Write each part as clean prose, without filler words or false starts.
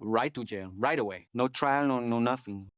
right to jail, right away. No trial, no nothing.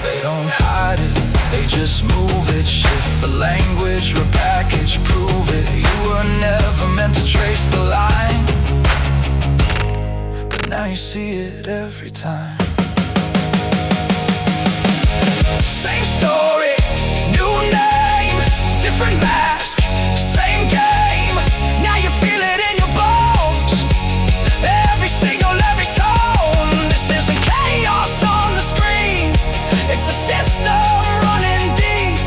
They don't hide it, they just move it. Shift the language, repackage, prove it. You were never meant to trace the line, but now you see it every time. Same story, new name, different mask, same game. Now you feel it in your bones, every signal, every tone. This isn't chaos on the screen, it's a system running deep.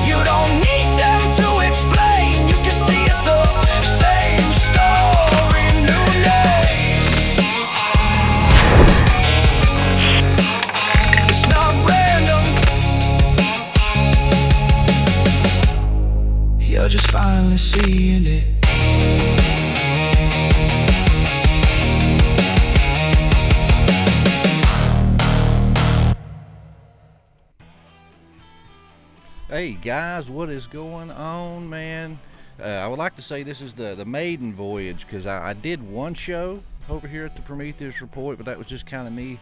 You don't need them to explain, you can see it's the same story, new name. It's not random, you're just finally seeing it. Hey guys, what is going on, man? I would like to say this is the maiden voyage, because I did one show over here at the Prometheus Report, but that was just kind of me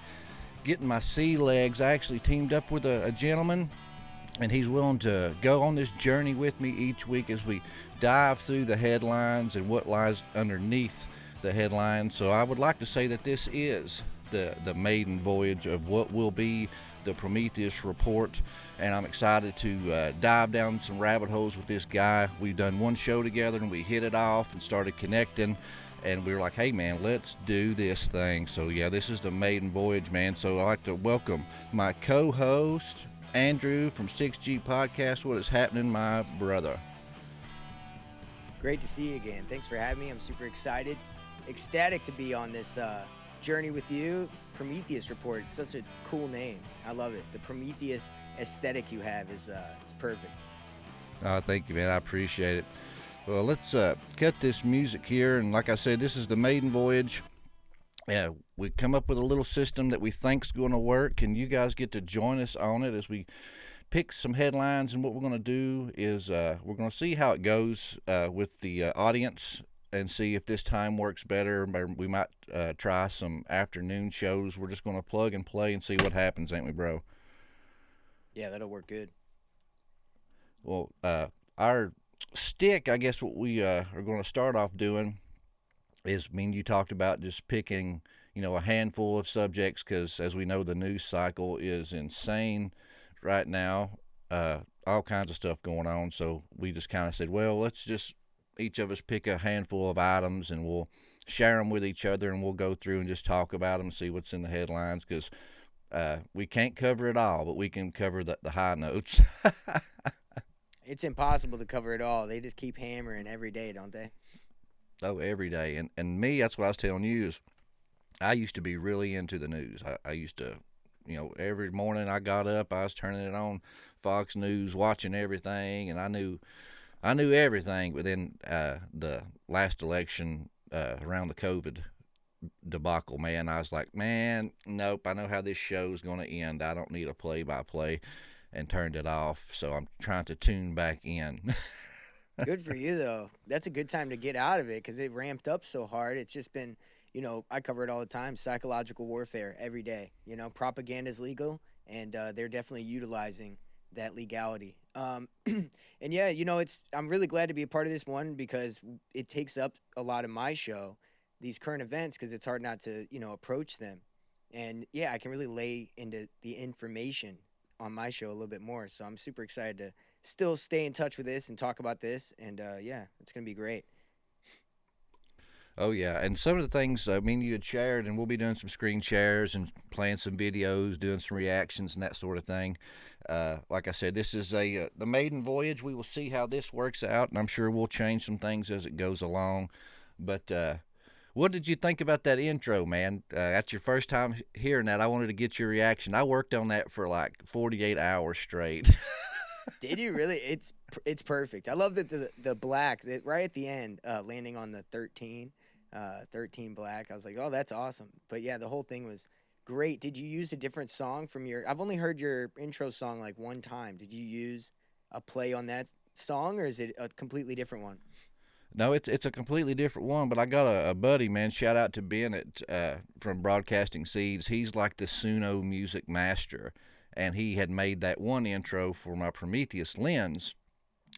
getting my sea legs. I actually teamed up with a gentleman, and he's willing to go on this journey with me each week as we dive through the headlines and what lies underneath the headlines. So I would like to say that this is the maiden voyage of what will be the Prometheus Report, and I'm excited to dive down some rabbit holes with this guy. We've done one show together and we hit it off and started connecting, and we were like, hey man, let's do this thing. So yeah, this is the maiden voyage, man. So I'd like to welcome my co-host Andrew from 6G Podcast. What is happening, my brother? Great to see you again. Thanks for having me. I'm super excited, ecstatic to be on this journey with you. Prometheus Report, it's such a cool name. I love it. The Prometheus aesthetic you have is it's perfect. Oh, thank you, man. I appreciate it. Well, let's cut this music here. And like I said, this is the maiden voyage. Yeah, we come up with a little system that we think's going to work, and you guys get to join us on it as we pick some headlines. And what we're going to do is we're going to see how it goes with the audience and see if this time works better. We might try some afternoon shows. We're just going to plug and play and see what happens, ain't we, bro? Yeah, that'll work good. Well, our stick, I guess what we are going to start off doing is, I mean, you talked about just picking, a handful of subjects because, as we know, the news cycle is insane right now. All kinds of stuff going on. So we just kind of said, well, let's just each of us pick a handful of items and we'll share them with each other and we'll go through and just talk about them, see what's in the headlines because we can't cover it all, but we can cover the high notes. It's impossible to cover it all. They just keep hammering every day, don't they? Oh, every day. And me, that's what I was telling you is I used to be really into the news. I used to, every morning I got up, I was turning it on Fox News, watching everything, and I knew everything. But then the last election around the COVID debacle, man, I was like, man, nope, I know how this show is going to end. I don't need a play-by-play, and turned it off. So I'm trying to tune back in. Good for you, though. That's a good time to get out of it because it ramped up so hard. It's just been, I cover it all the time, psychological warfare every day. Propaganda is legal, and they're definitely utilizing that legality. And yeah, I'm really glad to be a part of this one because it takes up a lot of my show, these current events, because it's hard not to, approach them. And yeah, I can really lay into the information on my show a little bit more. So I'm super excited to still stay in touch with this and talk about this. And yeah, it's going to be great. Oh, yeah. And some of the things, you had shared, and we'll be doing some screen shares and playing some videos, doing some reactions and that sort of thing. Like I said, this is the maiden voyage. We will see how this works out, and I'm sure we'll change some things as it goes along. But what did you think about that intro, man? That's your first time hearing that. I wanted to get your reaction. I worked on that for like 48 hours straight. Did you really? It's perfect. I love that the black that right at the end, landing on the 13 black. I was like, oh, that's awesome. But yeah, the whole thing was great. Did you use a different song from I've only heard your intro song like one time. Did you use a play on that song, or is it a completely different one? No, it's a completely different one, but I got a buddy, man. Shout out to Bennett from Broadcasting Seeds. He's like the Suno music master, and he had made that one intro for my Prometheus lens,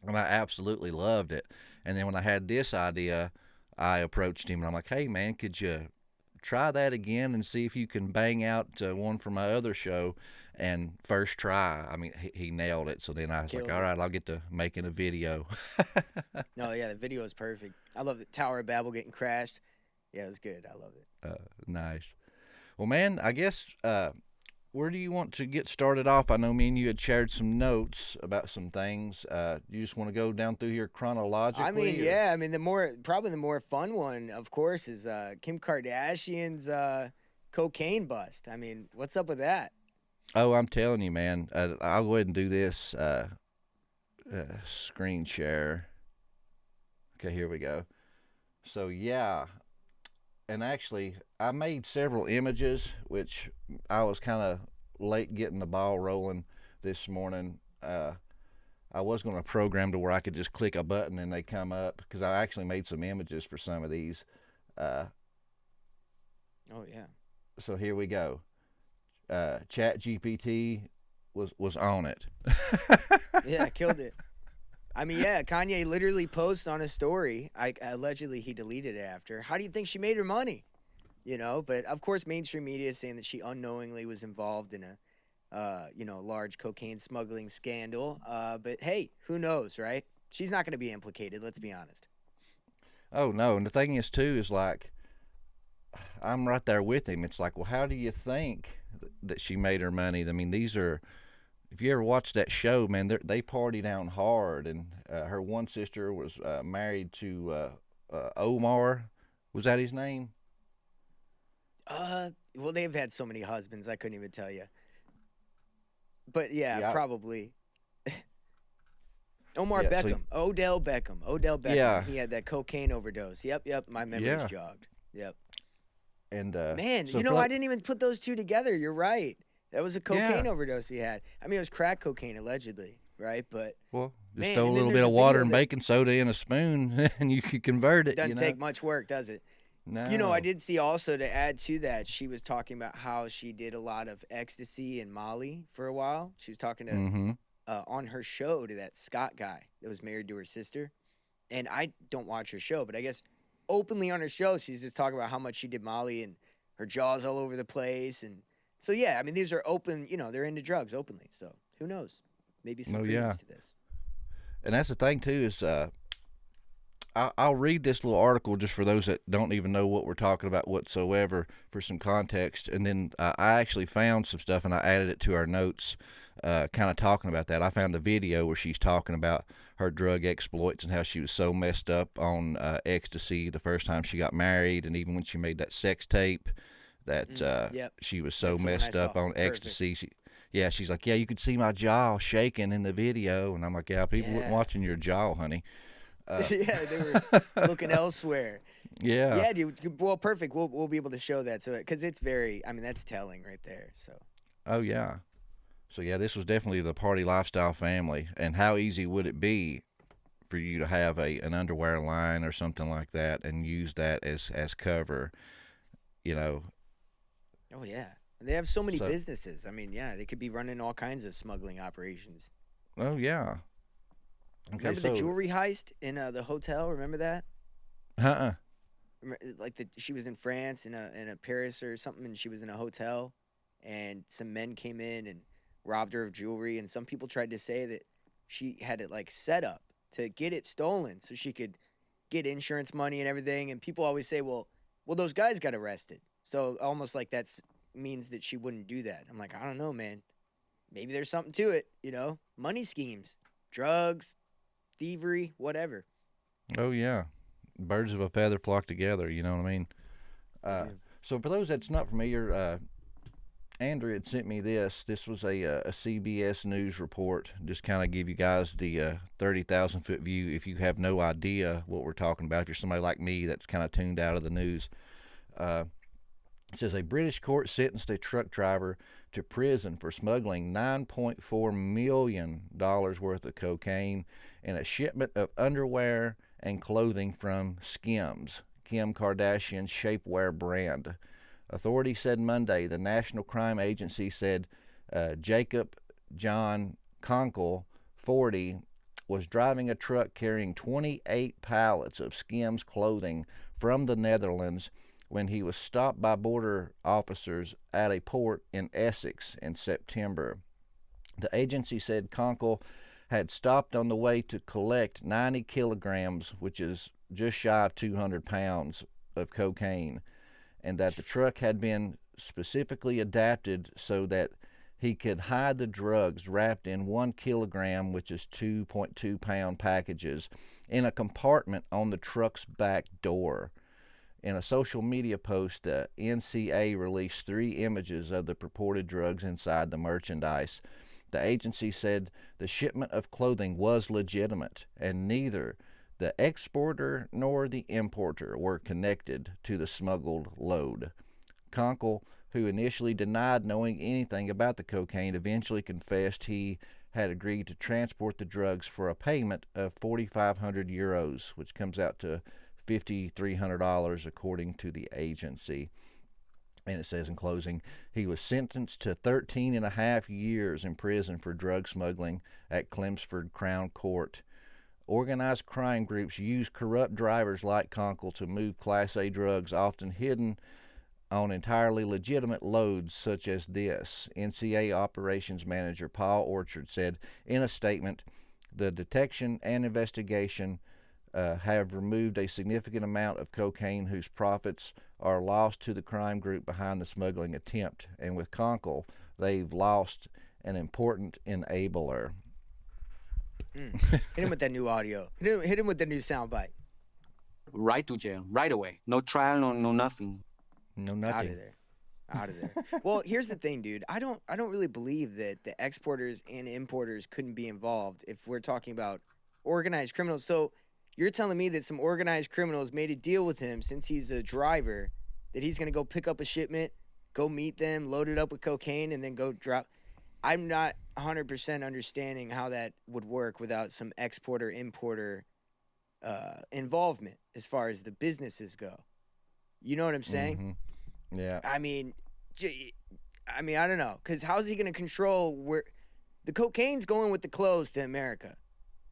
and I absolutely loved it. And then when I had this idea, I approached him, and I'm like, hey, man, could you try that again and see if you can bang out one for my other show? And first try, he nailed it. So then I was Killed like, all right, I'll get to making a video. No, yeah, the video is perfect. I love the Tower of Babel getting crashed. Yeah, it was good. I love it. Nice. Well, man, I guess where do you want to get started off? I know me and you had shared some notes about some things. You just want to go down through here chronologically? Yeah. Probably the more fun one, of course, is Kim Kardashian's cocaine bust. What's up with that? Oh, I'm telling you, man. I'll go ahead and do this screen share. Okay, here we go. So, yeah. And actually, I made several images, which I was kind of late getting the ball rolling this morning. I was going to program to where I could just click a button and they come up because I actually made some images for some of these. Oh, yeah. So here we go. Chat GPT was on it. Yeah, killed it. Yeah, Kanye literally posts on his story. Allegedly, he deleted it after. How do you think she made her money? But of course, mainstream media is saying that she unknowingly was involved in a, large cocaine smuggling scandal. But hey, who knows, right? She's not going to be implicated. Let's be honest. Oh no, and the thing is too is like, I'm right there with him. It's like, well, how do you think that she made her money? These are. If you ever watched that show, man, they party down hard, and her one sister was married to Omar. Was that his name? Well, they've had so many husbands, I couldn't even tell you. But yeah. Probably. Omar Beckham. Odell Beckham. Yeah. He had that cocaine overdose. Yep. My memory's jogged. Yep. And Man, so you know, I didn't even put those two together. You're right. That was a cocaine Yeah. overdose he had. I mean, it was crack cocaine allegedly, right? But Well, just man, throw a and then little there's bit a of water video and that baking soda in a spoon, and you could convert it. doesn't take much work, does it? You know, I No. did see also to add to that, she was talking about how she did a lot of ecstasy and Molly for a while. She was talking to Mm-hmm. on her show to that Scott guy that was married to her sister. And I don't watch her show, but I guess openly on her show, she's just talking about how much she did Molly and her jaw's all over the place. And so, yeah, I mean, these are open, you know, they're into drugs openly. So who knows? Maybe some Oh credence yeah. to this. And that's the thing too is I'll read this little article just for those that don't even know what we're talking about whatsoever for some context. And then I actually found some stuff and I added it to our notes, kind of talking about that. I found a video where she's talking about her drug exploits and how she was so messed up on ecstasy the first time she got married, and even when she made that sex tape, that Yep. she was so That's the one I messed up saw. on Perfect. ecstasy. Yeah, she's like, yeah, you could see my jaw shaking in the video, and I'm like, yeah, people weren't Yeah. watching your jaw, honey. Yeah, they were looking elsewhere. Yeah. Yeah, dude. Well, perfect. We'll be able to show that. So, because it's very, I mean, that's telling right there. So, Oh yeah. So yeah, this was definitely the party lifestyle family. And how easy would it be for you to have an underwear line or something like that and use that as cover? You know. oh yeah, and they have so many So businesses. I mean, yeah, they could be running all kinds of smuggling operations. oh yeah. Okay, Remember the so jewelry heist in the hotel? Remember that? uh-uh. Like she was in France in a Paris or something, and she was in a hotel, and some men came in and robbed her of jewelry, and some people tried to say that she had it like set up to get it stolen so she could get insurance money and everything. And people always say, well, those guys got arrested, so almost like that's means that she wouldn't do that. I'm like, I don't know, man. Maybe there's something to it, you know? Money schemes, drugs, thievery, whatever. Oh yeah. Birds of a feather flock together, you know what I mean? Yeah. So for those that's not familiar, Andrew had sent me this. This was a CBS News report. Just kind of give you guys the 30,000-foot view if you have no idea what we're talking about. If you're somebody like me that's kind of tuned out of the news. It says a British court sentenced a truck driver to prison for smuggling $9.4 million worth of cocaine and a shipment of underwear and clothing from Skims, Kim Kardashian's shapewear brand. Authorities said Monday the National Crime Agency said Jacob John Conkle, 40, was driving a truck carrying 28 pallets of Skims clothing from the Netherlands when he was stopped by border officers at a port in Essex in September. The agency said Conkle had stopped on the way to collect 90 kilograms, which is just shy of 200 pounds of cocaine, and that the truck had been specifically adapted so that he could hide the drugs wrapped in 1 kilogram, which is 2.2 pound packages, in a compartment on the truck's back door. In a social media post, the NCA released 3 images of the purported drugs inside the merchandise. The agency said the shipment of clothing was legitimate, and neither the exporter nor the importer were connected to the smuggled load. Conkle, who initially denied knowing anything about the cocaine, eventually confessed he had agreed to transport the drugs for a payment of 4,500 euros, which comes out to $5,300 according to the agency. And it says in closing, he was sentenced to 13 and a half years in prison for drug smuggling at Chelmsford Crown Court. Organized crime groups use corrupt drivers like Conkle to move Class A drugs, often hidden on entirely legitimate loads such as this. NCA Operations Manager Paul Orchard said in a statement, the detection and investigation have removed a significant amount of cocaine whose profits are lost to the crime group behind the smuggling attempt. And with Conkle, they've lost an important enabler. Hit him with that new audio. Hit him with the new soundbite. Right to jail, right away. No trial, no nothing. No, Out nothing. of there. Out of there. Well, here's the thing, dude. I don't really believe that the exporters and importers couldn't be involved if we're talking about organized criminals. So you're telling me that some organized criminals made a deal with him since he's a driver that he's going to go pick up a shipment, go meet them, load it up with cocaine, and then go drop. I'm not 100% understanding how that would work without some exporter-importer involvement as far as the businesses go. You know what I'm saying? Mm-hmm. Yeah. I mean, I don't know, because how's he going to control where the cocaine's going with the clothes to America?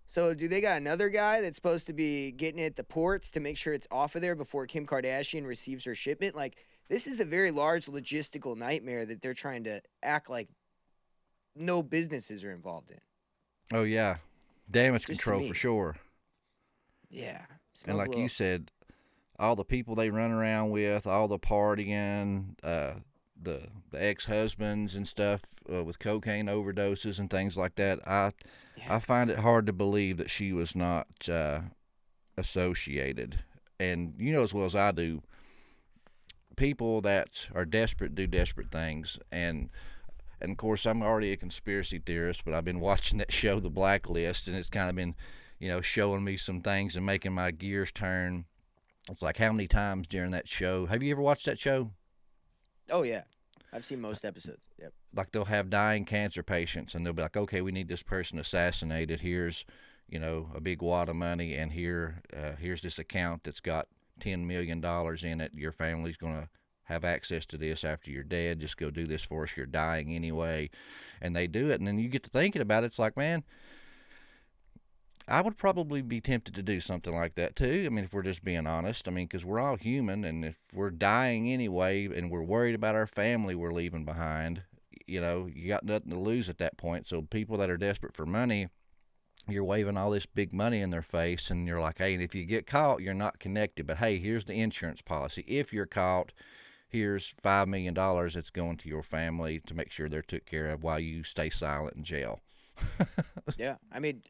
So do they got another guy that's supposed to be getting it at the ports to make sure it's off of there before Kim Kardashian receives her shipment? Like, this is a very large logistical nightmare that they're trying to act like no businesses are involved in. Oh, yeah. Damage Just to control me. for sure. Yeah. And Smells like a little... you said, all the people they run around with, all the partying, the ex-husbands and stuff with cocaine overdoses and things like that. I find it hard to believe that she was not associated. And you know as well as I do, people that are desperate do desperate things. And of course, I'm already a conspiracy theorist, but I've been watching that show, The Blacklist, and it's kind of been, showing me some things and making my gears turn. It's like, how many times during that show? Have you ever watched that show? Oh, yeah. I've seen most episodes. Yep. Like, they'll have dying cancer patients, and they'll be like, okay, we need this person assassinated. Here's, a big wad of money, and here's this account that's got $10 million in it. Your family's going to have access to this after you're dead. Just go do this for us. You're dying anyway. And they do it, and then you get to thinking about it. It's like, man, I would probably be tempted to do something like that too. I mean, if we're just being honest, because we're all human, and if we're dying anyway and we're worried about our family we're leaving behind, you got nothing to lose at that point. So people that are desperate for money, you're waving all this big money in their face, and you're like, hey, and if you get caught, you're not connected. But hey, here's the insurance policy. If you're caught, here's $5 million that's going to your family to make sure they're took care of while you stay silent in jail. Yeah, I mean,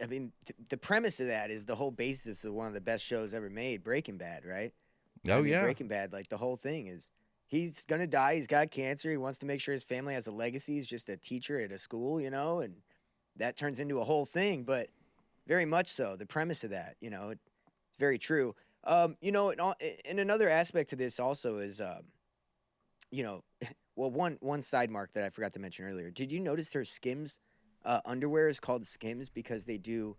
the premise of that is the whole basis of one of the best shows ever made, Breaking Bad, right? Yeah. Breaking Bad, like the whole thing is he's gonna die. He's got cancer. He wants to make sure his family has a legacy. He's just a teacher at a school, and that turns into a whole thing. But very much so, the premise of that, it's very true. And another aspect to this also is, well, one side mark that I forgot to mention earlier. Did you notice her Skims? Underwear is called Skims because they do,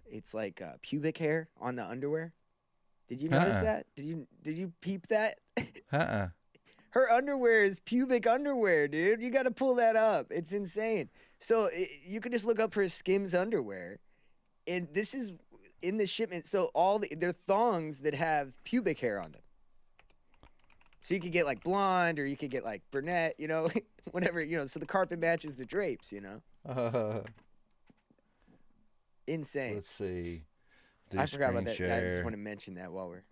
it's like pubic hair on the underwear. Did you notice that? Did you peep that? Her underwear is pubic underwear, dude. You got to pull that up. It's insane. So you can just look up her Skims underwear, and this is in the shipment. So they're thongs that have pubic hair on them. So you could get like blonde, or you could get like brunette, whatever, so the carpet matches the drapes, Insane. Let's see. I forgot about that. I just want to mention that while we're.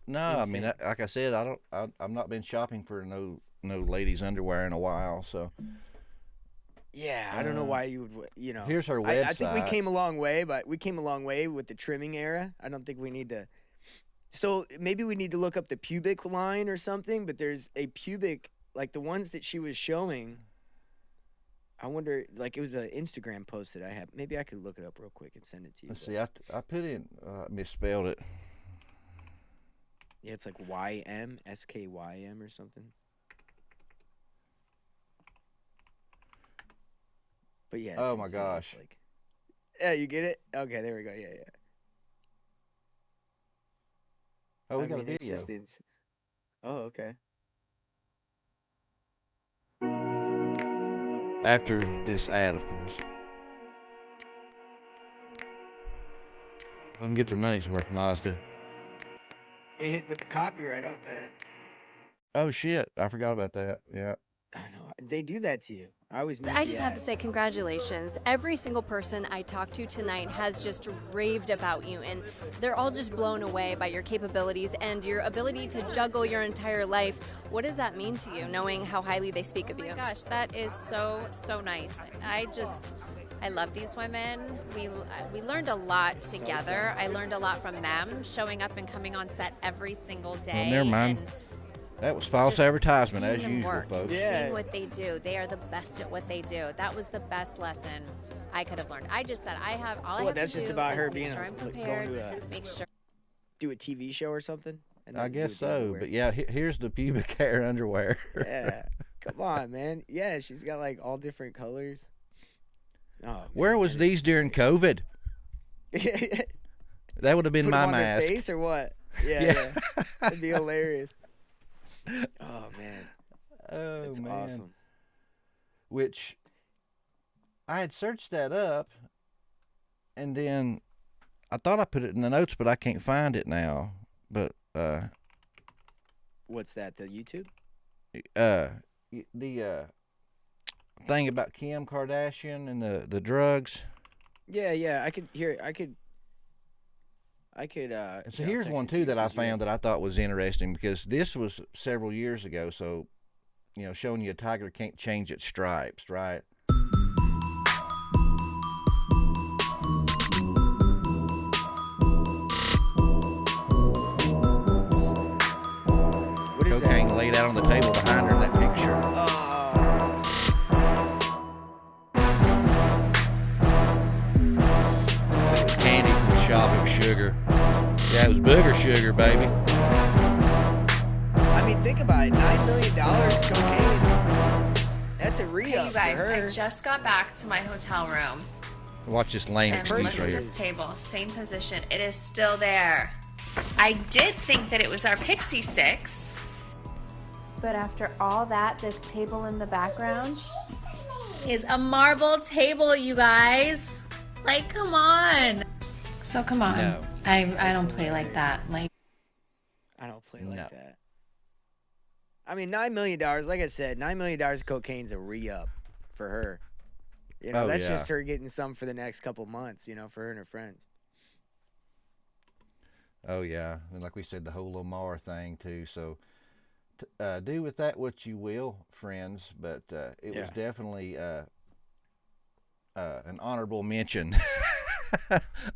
No, insane. like I said, I've not been shopping for no ladies' underwear in a while, so. Yeah, I don't know why you would, Here's her website. I think we came a long way, but we came a long way with the trimming era. I don't think we need to. So maybe we need to look up the pubic line or something, but there's a pubic, like the ones that she was showing. I wonder, like it was an Instagram post that I have. Maybe I could look it up real quick and send it to you. Let's see, I put in, misspelled it. Yeah, it's like YM, SKYM or something. But yeah. Oh my gosh. It's like, yeah, you get it? Okay, there we go. Yeah. Oh, we got a video. Oh, okay. After this ad, of course. Let them get their money's worth, Mazda. Get hit with the copyright on that. Oh shit, I forgot about that. Yeah. I know. They do that to you. I just have to say congratulations. Every single person I talked to tonight has just raved about you, and they're all just blown away by your capabilities and your ability to juggle your entire life. What does that mean to you, knowing how highly they speak of you? Oh my gosh, that is so nice. I love these women. We learned a lot together. I learned a lot from them, showing up and coming on set every single day. Well, never mind. That was false advertisement, as usual, folks. Seeing what they do. They are the best at what they do. That was the best lesson I could have learned. I just said I have all I have that's to just do about is her make being sure I'm prepared, make sure do a TV show or something Had I nothing to do guess with the so. underwear. But yeah, here's the pubic hair underwear. Yeah. Come on, man. Yeah, she's got like all different colors. Oh, man, Where was that is these during COVID? great. That would have been Put my them on mask. their face or what? Yeah, Yeah. yeah. That'd be hilarious. Oh man, Oh that's man. awesome. Which I had searched that up, and then I thought I put it in the notes, but I can't find it now. But What's that? The YouTube? the thing about Kim Kardashian and the drugs. Yeah, yeah. I could hear. I could. And so I'll here's text one it to too you that I 'cause you found that I thought was interesting, because this was several years ago. So, showing you a tiger can't change its stripes, right? What is Cocaine that? laid out on the table behind her in that picture. Oh, It was candy from the shop. It was sugar. Yeah, it was booger sugar, baby. I mean, think about it. $9 million cocaine. That's a re-up Hey, you guys, for her. I just got back to my hotel room Watch this lame and excuse look right at here. this table. Same position. It is still there. I did think that it was our Pixie Sticks. But after all that, this table in the background is a marble table, you guys. Like, come on. So come on. No. I don't play like that. Like, I don't play like No. that. I mean, $9 million. Like I said, $9 million of cocaine's a re-up for her. Oh, That's yeah. just her getting some for the next couple months. For her and her friends. Oh yeah, and like we said, the whole Lamar thing too. So do with that what you will, friends. But it was Yeah. definitely an honorable mention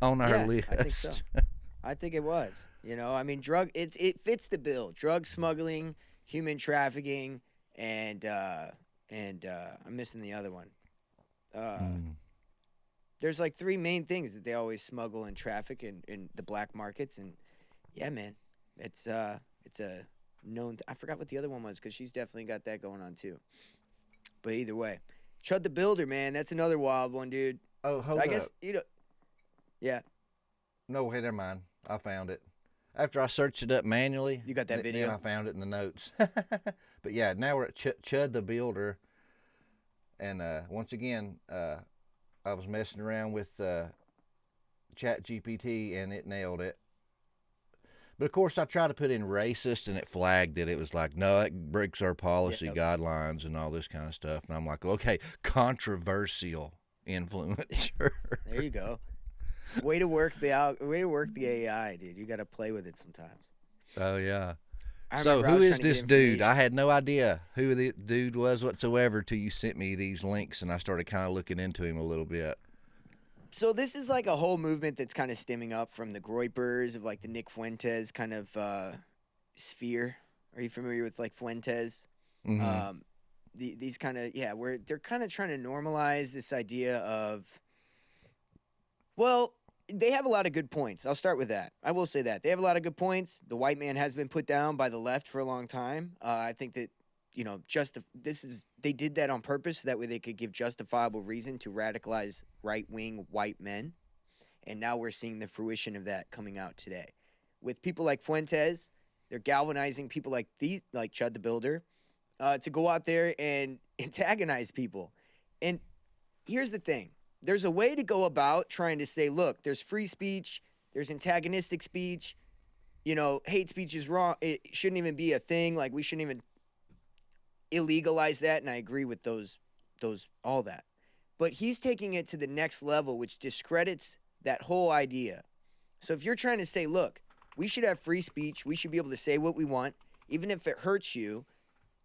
on our Yeah, list. I think so. I think it was. I mean, it fits the bill. Drug smuggling, human trafficking, and I'm missing the other one. There's like three main things that they always smuggle and traffic in the black markets, and yeah, man, it's a known. I forgot what the other one was, because she's definitely got that going on too. But either way, Chud the Builder, man, that's another wild one, dude. Oh, hold I up. guess yeah. No, hey, never mind. I found it. After I searched it up manually, You got that then video? I found it in the notes. But yeah, now we're at Chud the Builder, and once again, I was messing around with ChatGPT, and it nailed it. But of course, I tried to put in racist, and it flagged it. It was like, no, that breaks our policy guidelines and all this kind of stuff. And I'm like, okay, controversial influencer. There you go. Way to work the AI, dude. You got to play with it sometimes. Oh yeah. I So remember I who was is trying to get this dude? I information. had no idea who the dude was whatsoever till you sent me these links, and I started kind of looking into him a little bit. So this is like a whole movement that's kind of stemming up from the Groypers, of like the Nick Fuentes kind of sphere. Are you familiar with like Fuentes? Mhm. These kind of, where they're kind of trying to normalize this idea of, well, they have a lot of good points. I'll start with that. I will say that they have a lot of good points. The white man has been put down by the left for a long time. I think that they did that on purpose so that way they could give justifiable reason to radicalize right-wing white men. And now we're seeing the fruition of that coming out today. With people like Fuentes, they're galvanizing people like Chud the Builder to go out there and antagonize people. And here's the thing. There's a way to go about trying to say, look, there's free speech, there's antagonistic speech, hate speech is wrong. It shouldn't even be a thing. Like, we shouldn't even illegalize that, and I agree with all that. But he's taking it to the next level, which discredits that whole idea. So if you're trying to say, look, we should have free speech, we should be able to say what we want, even if it hurts you,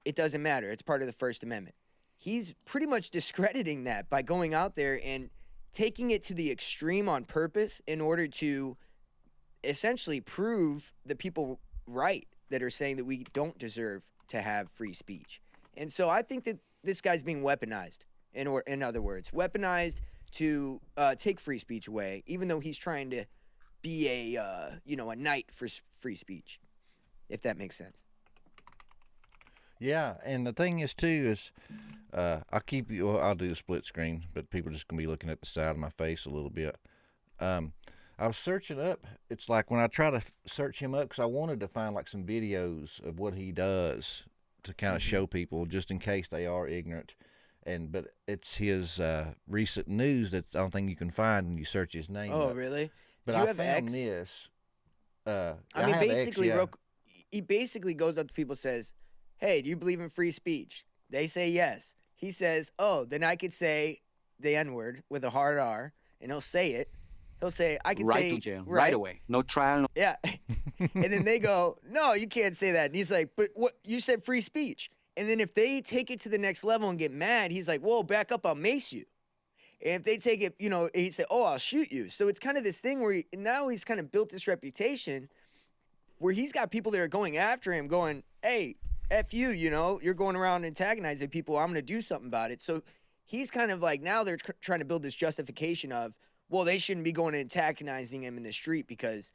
it doesn't matter. It's part of the First Amendment. He's pretty much discrediting that by going out there and taking it to the extreme on purpose in order to essentially prove the people right that are saying that we don't deserve to have free speech. And so I think that this guy's being weaponized, in other words, weaponized to take free speech away, even though he's trying to be a knight for free speech. if that makes sense. Yeah, and the thing is too is, I'll do the split screen, but people are just gonna be looking at the side of my face a little bit. I was searching up. It's like when I try to search him up, because I wanted to find like some videos of what he does to kind of show people, just in case they are ignorant. But it's his recent news that's the only thing you can find when you search his name. Oh, up. really? But Do you I have found X? this. I I mean, have X, basically, yeah. he basically goes up to people and says, hey, do you believe in free speech? They say yes. He says, oh, then I could say the N-word with a hard R, and he'll say it. He'll say, I can Right say to jail, right away. No trial, no Yeah. And then they go, no, you can't say that. And he's like, but what? You said free speech. And then if they take it to the next level and get mad, he's like, whoa, back up, I'll mace you. And if they take it, he said, oh, I'll shoot you. So it's kind of this thing where now he's kind of built this reputation where he's got people that are going after him going, hey, F you, you're going around antagonizing people. I'm going to do something about it. So he's kind of like, now they're trying to build this justification of, well, they shouldn't be going and antagonizing him in the street because,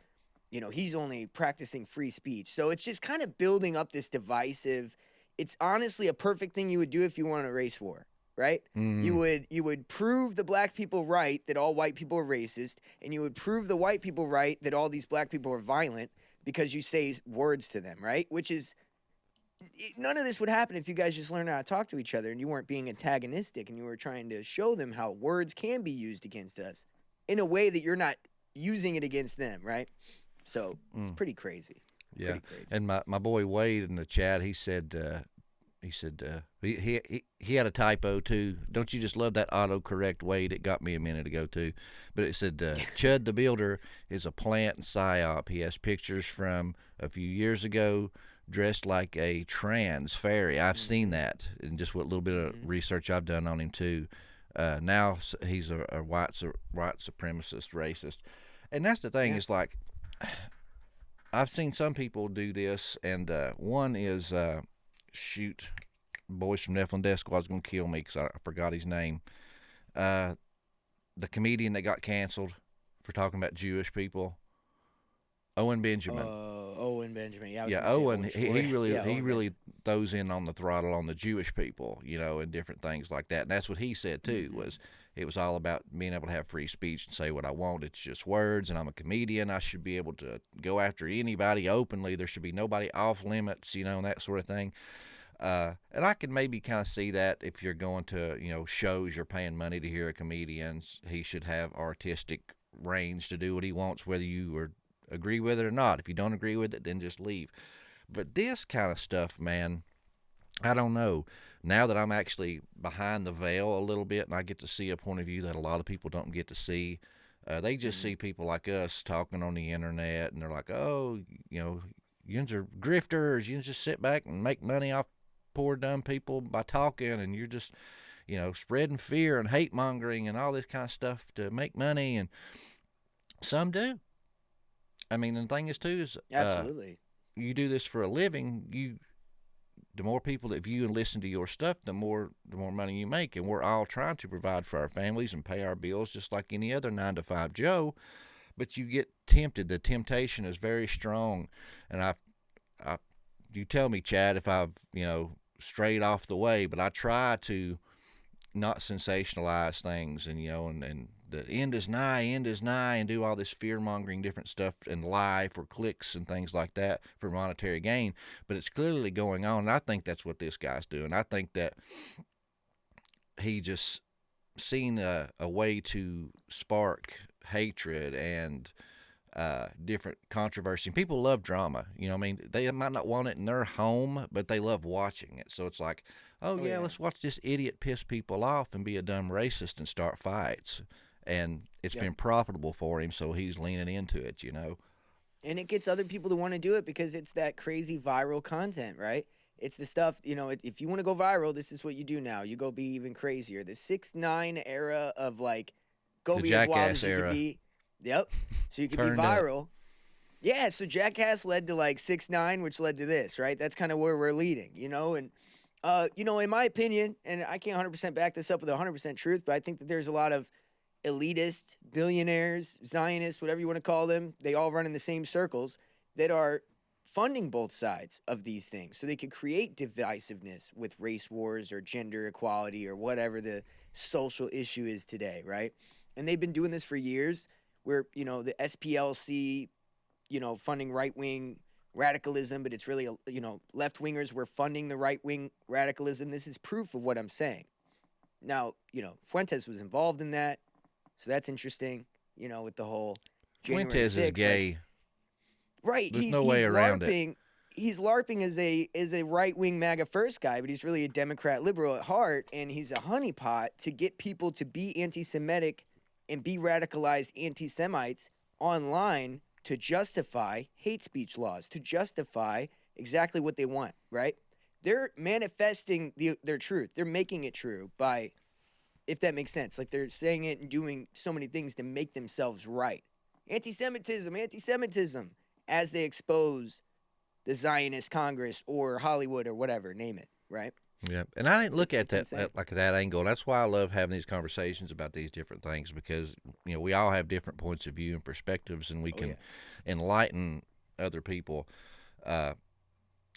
he's only practicing free speech. So it's just kind of building up this divisive. It's honestly a perfect thing you would do if you want a race war, right? You would prove the black people right that all white people are racist, and you would prove the white people right that all these black people are violent because you say words to them, right? Which is, none of this would happen if you guys just learned how to talk to each other and you weren't being antagonistic and you were trying to show them how words can be used against us in a way that you're not using it against them, right? So it's pretty crazy. Yeah, Pretty crazy. and my boy Wade in the chat, he said he had a typo too. Don't you just love that autocorrect, Wade? It got me a minute ago too, but it said Chud the Builder is a plant and psyop. He has pictures from a few years ago dressed like a trans fairy. I've seen that, and just what little bit of research I've done on him too. Now he's a white supremacist, racist, and that's the thing. Yeah. Is like, I've seen some people do this, and one is shoot, boys from Nephilim Death Squad's gonna kill me because I forgot his name. The comedian that got canceled for talking about Jewish people, Owen Benjamin. Owen Benjamin. Yeah, Owen. He really throws in on the throttle on the Jewish people, and different things like that. And that's what he said too. Was it was all about being able to have free speech and say what I want. It's just words, and I'm a comedian. I should be able to go after anybody openly. There should be nobody off limits, and that sort of thing. And I can maybe kind of see that if you're going to, shows, you're paying money to hear a comedian, he should have artistic range to do what he wants, whether you agree with it or not. If you don't agree with it, then just leave. But this kind of stuff, man, I don't know. Now that I'm actually behind the veil a little bit and I get to see a point of view that a lot of people don't get to see, they just see people like us talking on the internet, and they're like, oh, you are grifters. You just sit back and make money off poor dumb people by talking, and you're just, spreading fear and hate mongering and all this kind of stuff to make money. And some do. I mean, the thing is too is Absolutely. You do this for a living. The more people that view and listen to your stuff, the more money you make. And we're all trying to provide for our families and pay our bills just like any other 9-to-5 Joe. But you get tempted. The temptation is very strong. And you tell me, Chad, if I've strayed off the way, but I try to not sensationalize things, and and the end is nigh, and do all this fear-mongering different stuff and lie for clicks and things like that for monetary gain. But it's clearly going on, and I think that's what this guy's doing. I think that he just seen a way to spark hatred and different controversy. And people love drama. They might not want it in their home, but they love watching it. So it's like, oh yeah, let's watch this idiot piss people off and be a dumb racist and start fights. And it's been profitable for him, so he's leaning into it, And it gets other people to want to do it because it's that crazy viral content, right? It's the stuff, if you want to go viral, this is what you do now. You go be even crazier. The 6ix9ine era of go the be as wild as era. you can be. Yep. So you can be Turned viral. up. Yeah, so Jackass led to 6ix9ine, which led to this, right? That's kind of where we're leading, and in my opinion, and I can't 100% back this up with 100% truth, but I think that there's a lot of elitist, billionaires, Zionists, whatever you want to call them, they all run in the same circles, that are funding both sides of these things so they could create divisiveness with race wars or gender equality or whatever the social issue is today, right? And they've been doing this for years where, the SPLC, funding right-wing radicalism, but it's really, left-wingers were funding the right-wing radicalism. This is proof of what I'm saying. Now, Fuentes was involved in that, so that's interesting, with the whole January Fuentes 6th, is gay. Right. There's no way around it. He's LARPing as a right-wing MAGA first guy, but he's really a Democrat liberal at heart, and he's a honeypot to get people to be anti-Semitic and be radicalized anti-Semites online to justify hate speech laws, to justify exactly what they want, right? They're manifesting their truth. They're making it true by, if that makes sense. Like, they're saying it and doing so many things to make themselves right. Anti-Semitism, as they expose the Zionist Congress or Hollywood or whatever, name it, right? Yeah, and I didn't look at that like that angle. And that's why I love having these conversations about these different things, because we all have different points of view and perspectives, and we can enlighten other people. And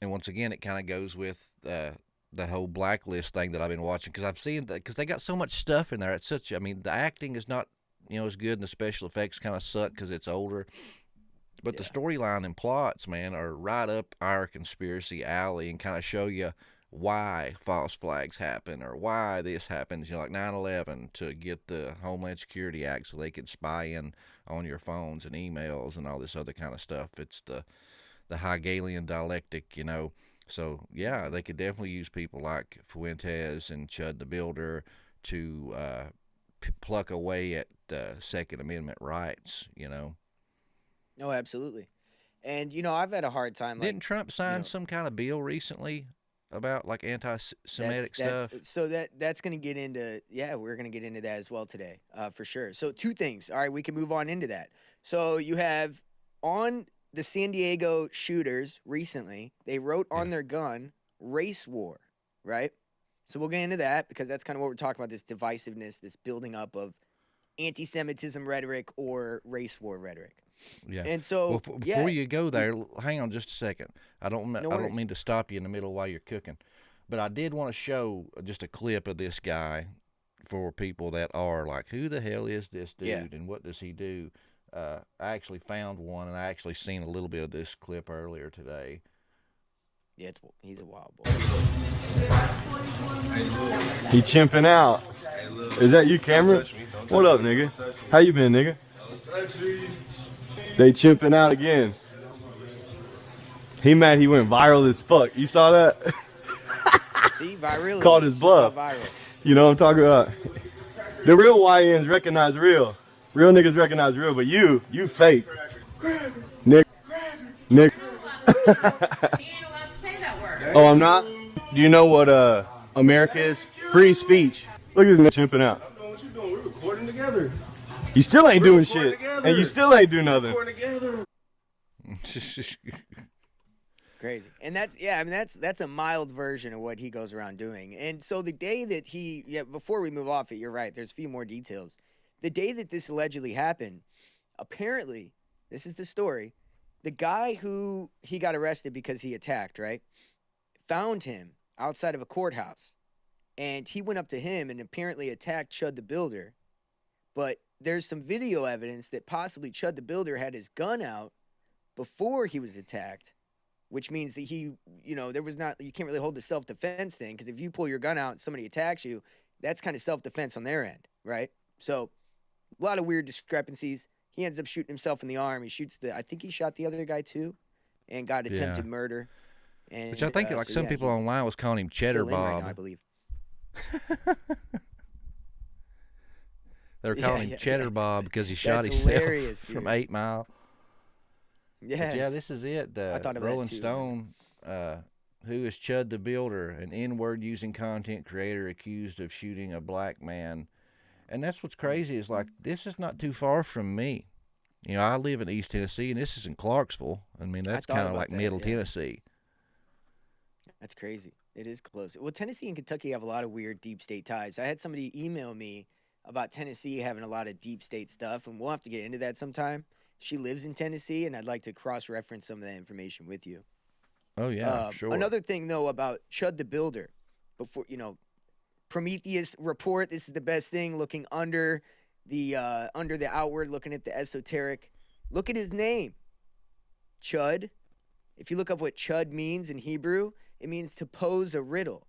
once again, it kind of goes with the whole Blacklist thing that I've been watching, because I've seen that, because they got so much stuff in there. It's such, the acting is not as good, and the special effects kind of suck because it's older. But the storyline and plots, man, are right up our conspiracy alley and kind of show you why false flags happen or why this happens, like 9/11, to get the Homeland Security Act so they could spy in on your phones and emails and all this other kind of stuff. It's the Hegelian dialectic, So, yeah, they could definitely use people like Fuentes and Chud the Builder to pluck away at Second Amendment rights, No, absolutely. And, I've had a hard time. Didn't Trump sign some kind of bill recently about, like, anti-Semitic stuff? So that's going to get into, we're going to get into that as well today, for sure. So 2 things. All right, we can move on into that. So you have on the San Diego shooters recently, they wrote on their gun, race war, right? So we'll get into that because that's kind of what we're talking about, this divisiveness, this building up of anti-Semitism rhetoric or race war rhetoric. Yeah. And so before you go there, hang on just a second. I don't mean to stop you in the middle while you're cooking, but I did want to show just a clip of this guy for people that are like, who the hell is this dude and what does he do? I actually found one, and I actually seen a little bit of this clip earlier today. Yeah, he's a wild boy. He chimping out. Is that you, camera? What up, nigga? How you been, nigga? They chimping out again. He mad he went viral as fuck. You saw that? See, viral. Called his bluff. You know what I'm talking about? The real YNs recognize real. Real niggas recognize real, but you fake. Nick. He ain't allowed to say that word. Oh, I'm not? Do you know what America is? Free speech. Look at this nigga chimping out. I don't know what you doing. We're recording together. You still ain't doing shit. Together. And you still ain't do nothing. Recording together. Crazy. And that's a mild version of what he goes around doing. And so the day that before we move off it, you're right, there's a few more details. The day that this allegedly happened, apparently, this is the story, the guy who he got arrested because he attacked, right, found him outside of a courthouse. And he went up to him and apparently attacked Chud the Builder. But there's some video evidence that possibly Chud the Builder had his gun out before he was attacked, which means that he, there was not, you can't really hold the self-defense thing, because if you pull your gun out and somebody attacks you, that's kind of self-defense on their end, right? So a lot of weird discrepancies. He ends up shooting himself in the arm. He shoots I think he shot the other guy too and got attempted murder. And, which I think some people online was calling him Cheddar Bob. Right now, I believe. They were calling him Cheddar Bob because he shot himself from 8 Mile. Yes. Yeah, this is it. I thought of Rolling that too, Stone, who is Chud the Builder, an N-word using content creator accused of shooting a black man. And that's what's crazy is, like, this is not too far from me. I live in East Tennessee, and this is in Clarksville. I mean, that's kind of like Middle Tennessee. That's crazy. It is close. Well, Tennessee and Kentucky have a lot of weird deep state ties. I had somebody email me about Tennessee having a lot of deep state stuff, and we'll have to get into that sometime. she lives in Tennessee, and I'd like to cross-reference some of that information with you. Oh yeah, sure. Another thing though about Chud the Builder, before Prometheus Report. This is the best thing. Looking under the outward, looking at the esoteric. Look at his name, Chud. If you look up what Chud means in Hebrew, it means to pose a riddle.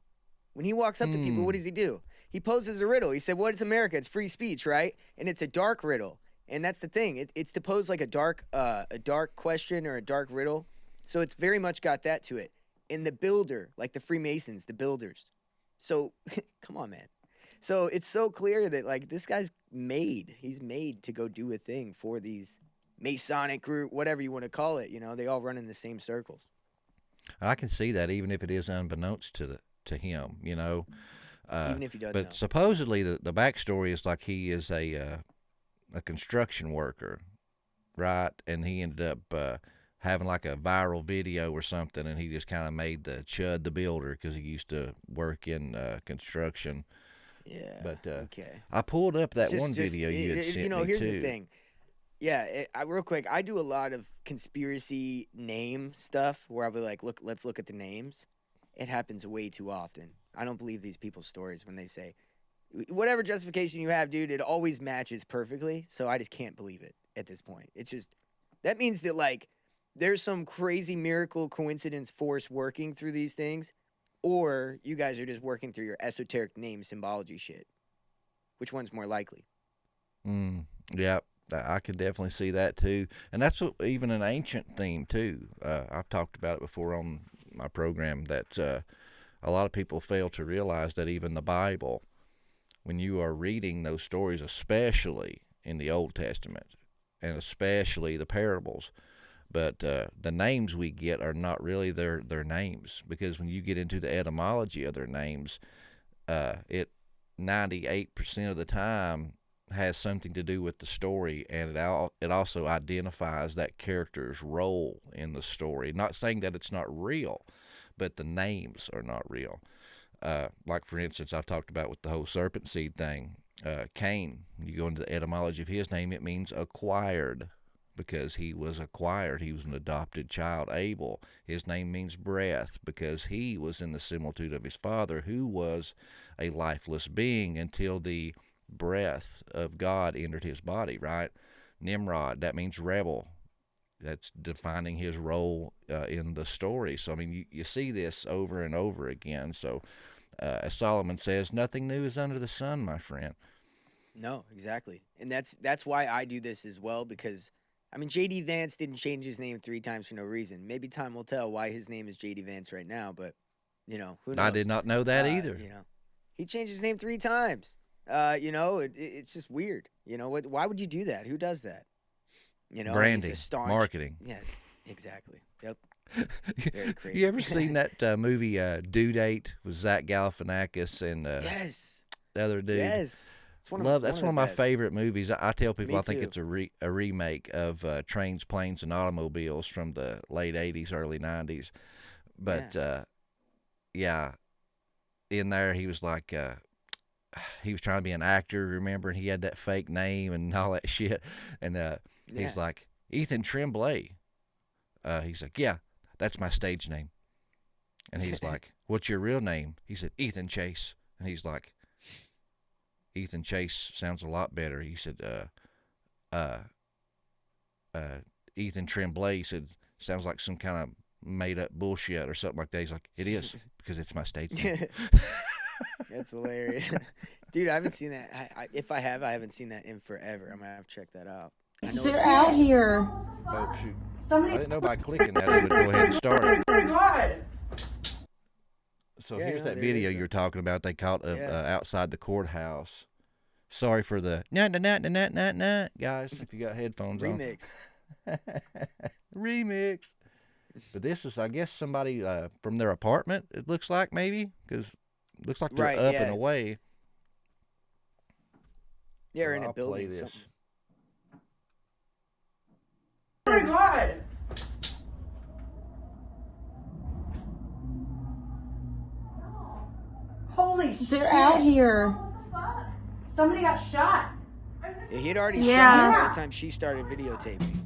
When he walks up to people, what does he do? He poses a riddle. He said, "What is America? It's free speech, right?" And it's a dark riddle, and that's the thing. It's to pose like a dark question or a dark riddle. So it's very much got that to it. And the builder, like the Freemasons, the builders. So come on, man. So it's so clear that like this guy's made. He's made to go do a thing for these Masonic group, whatever you want to call it. They all run in the same circles. I can see that, even if it is unbeknownst to him, Even if he doesn't know. Supposedly the backstory is like he is a construction worker, right? And he ended up having like a viral video or something, and he just kind of made the Chud the Builder because he used to work in construction. Yeah. But okay. I pulled up that one video you had sent me here's too. the thing. Yeah, real quick, I do a lot of conspiracy name stuff where I'll be like, let's look at the names. It happens way too often. I don't believe these people's stories when they say, whatever justification you have, dude, it always matches perfectly. So I just can't believe it at this point. It's just, that means that like, there's some crazy miracle coincidence force working through these things, or you guys are just working through your esoteric name symbology shit. Which one's more likely? Yeah, I can definitely see that too. And that's even an ancient theme too. I've talked about it before on my program that a lot of people fail to realize that even the Bible, when you are reading those stories, especially in the Old Testament, and especially the parables, but the names we get are not really their names, because when you get into the etymology of their names, it 98% of the time has something to do with the story, and it also identifies that character's role in the story. Not saying that it's not real, but the names are not real. Like, for instance, I've talked about with the whole serpent seed thing. Cain, you go into the etymology of his name, it means acquired, because he was acquired. He was an adopted child. Abel, his name means breath, because he was in the similitude of his father, who was a lifeless being until the breath of God entered his body, right? Nimrod, that means rebel. That's defining his role in the story. So, I mean, you see this over and over again. So, as Solomon says, nothing new is under the sun, my friend. No, exactly. And that's why I do this as well, because I mean, J.D. Vance didn't change his name 3 times for no reason. Maybe time will tell why his name is J.D. Vance right now, but, who knows? I did not know that either. He changed his name 3 times. It's just weird. Why would you do that? Who does that? Branding, marketing. Yes, exactly. Yep. Very crazy. You ever seen that movie Due Date with Zach Galifianakis and yes, the other dude? Yes. That's one of my best. favorite movies. I tell people Me I think too. it's a remake of Trains, Planes, and Automobiles from the late 80s, early 90s. But, yeah, in there he was like, he was trying to be an actor, remember? And he had that fake name and all that shit. And he's like, Ethan Tremblay. He's like, yeah, that's my stage name. And he's like, what's your real name? He said, Ethan Chase. And he's like, Ethan Chase sounds a lot better. He said, Ethan Tremblay. He said, sounds like some kind of made up bullshit or something like that. He's like, it is, because it's my stage name. That's hilarious. Dude, I haven't seen that. If I have, I haven't seen that in forever. I'm going to have to check that out. They're out here. Oh, shoot. I didn't know by clicking that it would go ahead and start it. Oh, my God. So here's that video you're talking about. They caught outside the courthouse. Sorry for the nah, guys, if you got headphones Remix. on. Remix. But this is, I guess, somebody from their apartment, it looks like, maybe, because it looks like they're up and away. Yeah, or in I'll a building play or this. something. Oh, my God. Holy shit. They're out here. Somebody got shot. Yeah, he had already shot by the time she started videotaping.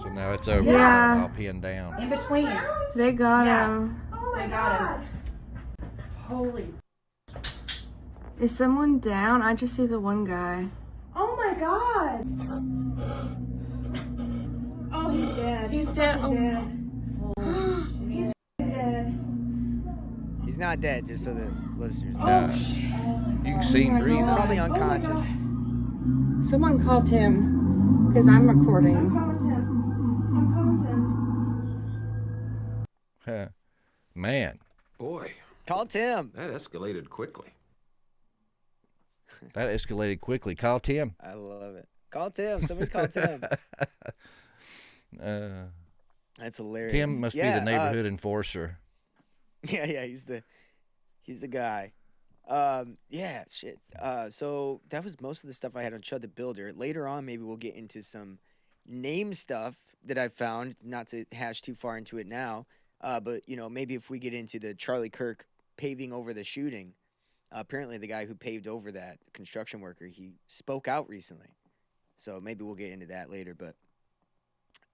So now it's over. Yeah. All pinned down. In between. They got him. Oh my god. Holy. Is someone down? I just see the one guy. Oh my god. Oh, he's dead. He's dead. Oh. He's dead. He's not dead, just so the listeners know. Nah. You can see him breathing. Probably unconscious. Someone called him because I'm recording. Man, Boy, Call Tim. that escalated quickly. that escalated quickly. Call Tim. I love it. Call Tim. Somebody call Tim. That's hilarious. Tim must be the neighborhood enforcer. Yeah, he's the guy. Yeah, shit. So that was most of the stuff I had on Chud the Builder. Later on, maybe we'll get into some name stuff that I found. Not to hash too far into it now, but maybe if we get into the Charlie Kirk paving over the shooting. Apparently, the guy who paved over that construction worker, he spoke out recently. So maybe we'll get into that later. But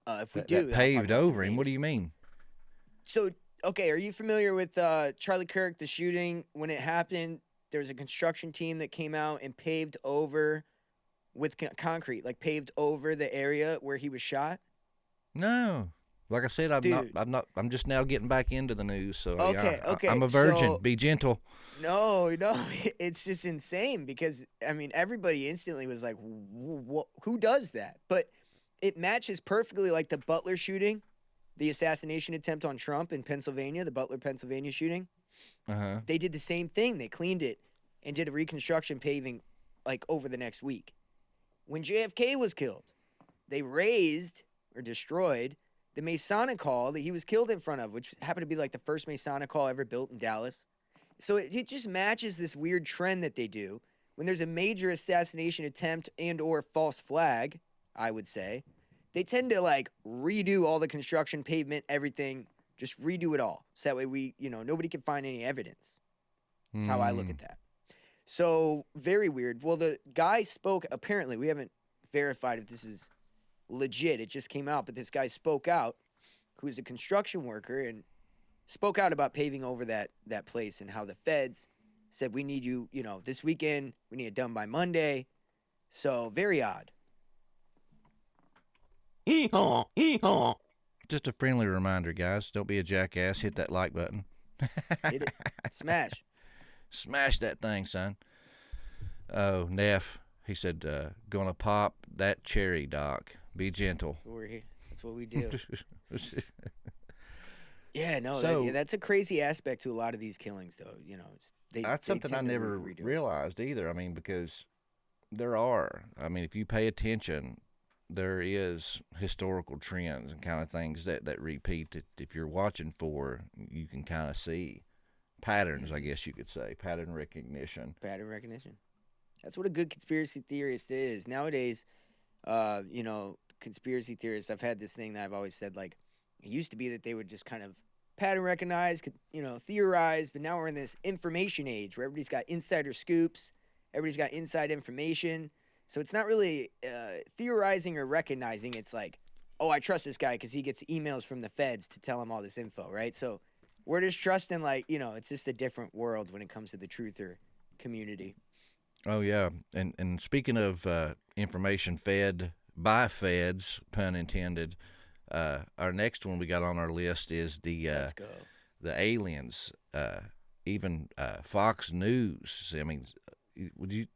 if we do, That paved over him. What do you mean? So, okay, are you familiar with Charlie Kirk, the shooting? When it happened, there was a construction team that came out and paved over with concrete, like paved over the area where he was shot. No. Like I said, I'm just now getting back into the news, so Okay. I'm a virgin. So, Be gentle. No, it's just insane because everybody instantly was like, "Who does that?" But it matches perfectly like the Butler shooting, the assassination attempt on Trump in Pennsylvania, the Butler, Pennsylvania shooting. Uh-huh. They did the same thing. They cleaned it and did a reconstruction paving like over the next week. When JFK was killed, they razed or destroyed the Masonic Hall that he was killed in front of, which happened to be like the first Masonic Hall ever built in Dallas. So it just matches this weird trend that they do. When there's a major assassination attempt and or false flag, I would say, they tend to like redo all the construction, pavement, everything, just redo it all. So that way nobody can find any evidence. That's how I look at that. So very weird. Well, the guy spoke, apparently, we haven't verified if this is legit. It just came out, but this guy spoke out, who's a construction worker, and spoke out about paving over that place and how the feds said, we need you, this weekend, we need it done by Monday. So very odd. Just a friendly reminder, guys. Don't be a jackass. Hit that like button. Hit it. Smash. Smash that thing, son. Oh, Neff, he said, gonna pop that cherry, Doc. Be gentle. That's what we're here. That's what we do. Yeah, no, that's a crazy aspect to a lot of these killings, though. That's something I never realized either. Because there are. If you pay attention, there is historical trends and kind of things that repeat that if you're watching for, you can kind of see patterns, I guess you could say, pattern recognition. Pattern recognition. That's what a good conspiracy theorist is. Nowadays, conspiracy theorists, I've had this thing that I've always said, like, it used to be that they would just kind of pattern recognize, theorize, but now we're in this information age where everybody's got insider scoops, everybody's got inside information. So it's not really theorizing or recognizing. It's like, oh, I trust this guy because he gets emails from the feds to tell him all this info, right? So we're just trusting, it's just a different world when it comes to the truther community. Oh, yeah. And speaking of information fed by feds, pun intended, our next one we got on our list is the aliens. Even Fox News.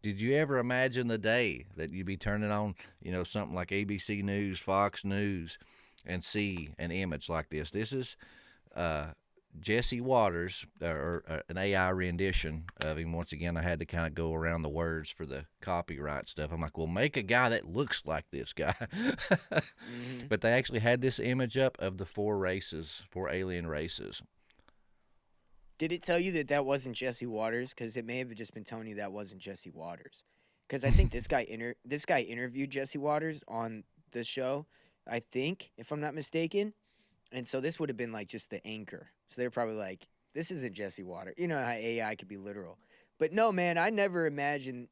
Did you ever imagine the day that you'd be turning on, something like ABC News, Fox News, and see an image like this? This is Jesse Waters, or an AI rendition of him. Once again, I had to kind of go around the words for the copyright stuff. I'm like, well, make a guy that looks like this guy. Mm-hmm. But they actually had this image up of the four alien races. Did it tell you that wasn't Jesse Waters? Because it may have just been telling you that wasn't Jesse Waters. Because I think this guy interviewed Jesse Waters on the show, I think, if I'm not mistaken. And so this would have been like just the anchor. So they're probably like, this isn't Jesse Waters. You know how AI could be literal. But no, man, I never imagined.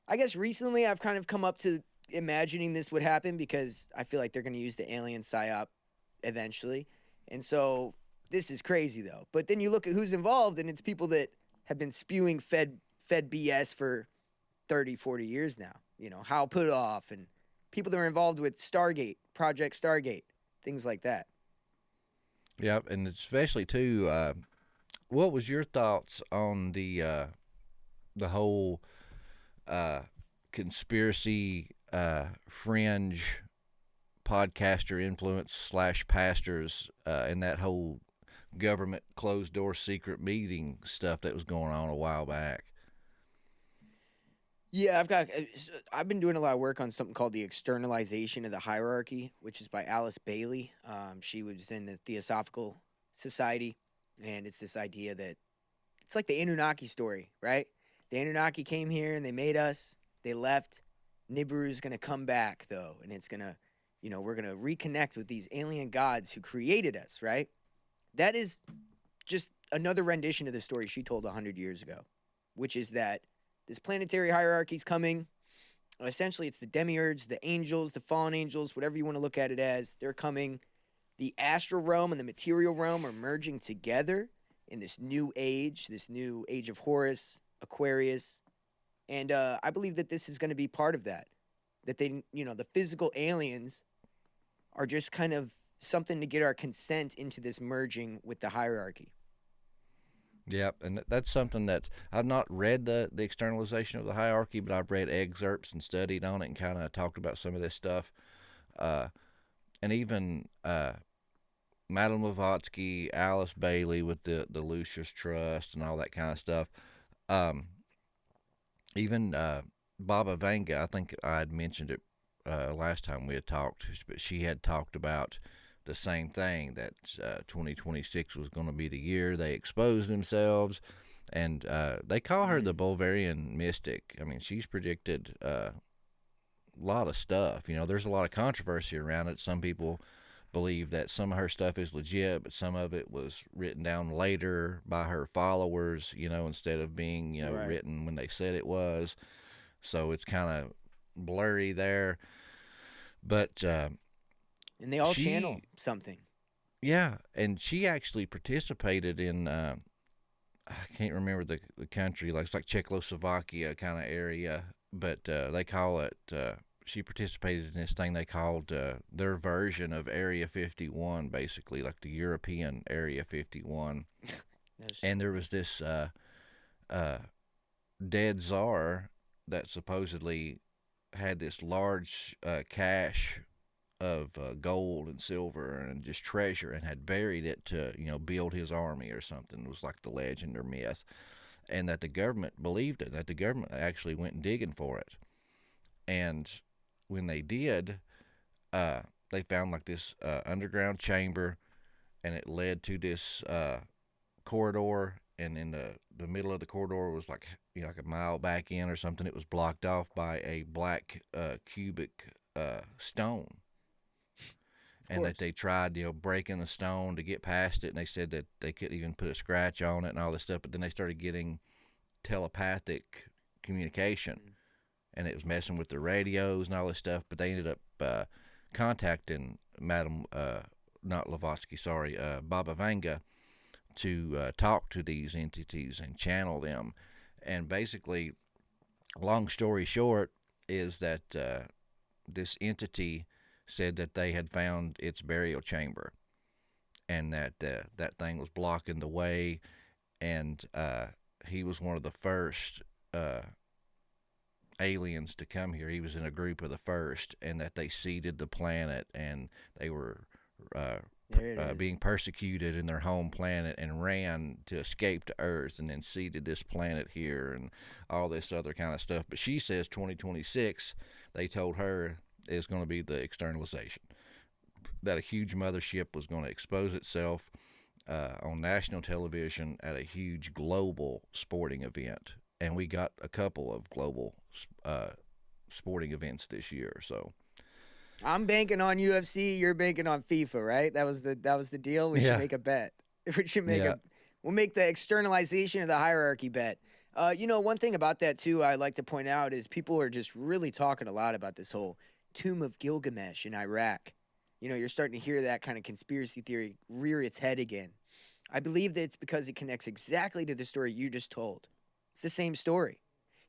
I guess recently I've kind of come up to imagining this would happen because I feel like they're going to use the alien psyop eventually. And so this is crazy though. But then you look at who's involved, and it's people that have been spewing Fed BS for 30, 40 years now. You know, Hal Puthoff and people that are involved with Stargate, Project Stargate, things like that. Yep, and especially too, what was your thoughts on the whole conspiracy fringe podcaster influence / pastors and that whole government closed door secret meeting stuff that was going on a while back? Yeah, I've been doing a lot of work on something called the externalization of the hierarchy, which is by Alice Bailey. She was in the Theosophical Society, and it's this idea that it's like the Anunnaki story, right? The Anunnaki came here and they made us. They left. Nibiru's going to come back, though, and it's going to, you know, we're going to reconnect with these alien gods who created us, right? That is just another rendition of the story she told 100 years ago, which is that this planetary hierarchy is coming. Essentially, it's the demiurge, the angels, the fallen angels, whatever you want to look at it as. They're coming. The astral realm and the material realm are merging together in this new age of Horus, Aquarius. And I believe that this is going to be part of that. That they, you know, the physical aliens are just kind of something to get our consent into this merging with the hierarchy. Yep, and that's something that I've not read the externalization of the hierarchy, but I've read excerpts and studied on it and kind of talked about some of this stuff. And even Madame Blavatsky, Alice Bailey with the Lucius Trust and all that kind of stuff. Even Baba Vanga, I think I had mentioned it last time we had talked, but she had talked about the same thing, that 2026 was going to be the year they exposed themselves, and they call her the Bulgarian mystic. I mean, she's predicted a lot of stuff. You know, there's a lot of controversy around it. Some people believe that some of her stuff is legit, but some of it was written down later by her followers, you know, instead of being, you know, Right. written when they said it was. So it's kind of blurry there. But And they all channel something. yeah, and she actually participated in I can't remember the country, like it's like Czechoslovakia kind of area, but they call it she participated in this thing they called their version of Area 51, basically like the European Area 51. And there was this dead czar that supposedly had this large cache of gold and silver and just treasure, and had buried it to, you know, build his army or something. It was like the legend or myth, and that the government believed it, that the government actually went digging for it. And when they did, they found like this underground chamber, and it led to this corridor, and in the middle of the corridor was like, you know, like a mile back in or something. It was blocked off by a black cubic stone. And that they tried, you know, breaking the stone to get past it, and they said that they couldn't even put a scratch on it and all this stuff. But then they started getting telepathic communication, and it was messing with the radios and all this stuff. But they ended up contacting Madame, not Blavatsky, sorry, Baba Vanga, to talk to these entities and channel them. And basically, long story short, is that this entity said that they had found its burial chamber, and that that thing was blocking the way, and he was one of the first aliens to come here. He was in a group of the first, and that they seeded the planet, and they were being persecuted in their home planet, and ran to escape to Earth, and then seeded this planet here, and all this other kind of stuff. But she says 2026, they told her, is going to be the externalization, that a huge mothership was going to expose itself on national television at a huge global sporting event. And we got a couple of global sporting events this year. So I'm banking on UFC. You're banking on FIFA, right? That was the deal. We should make a bet. We should make we'll make the externalization of the hierarchy bet. One thing about that too, I like to point out is people are just really talking a lot about this whole Tomb of Gilgamesh in Iraq. You're starting to hear that kind of conspiracy theory rear its head again. I believe that it's because it connects exactly to the story you just told. It's the same story.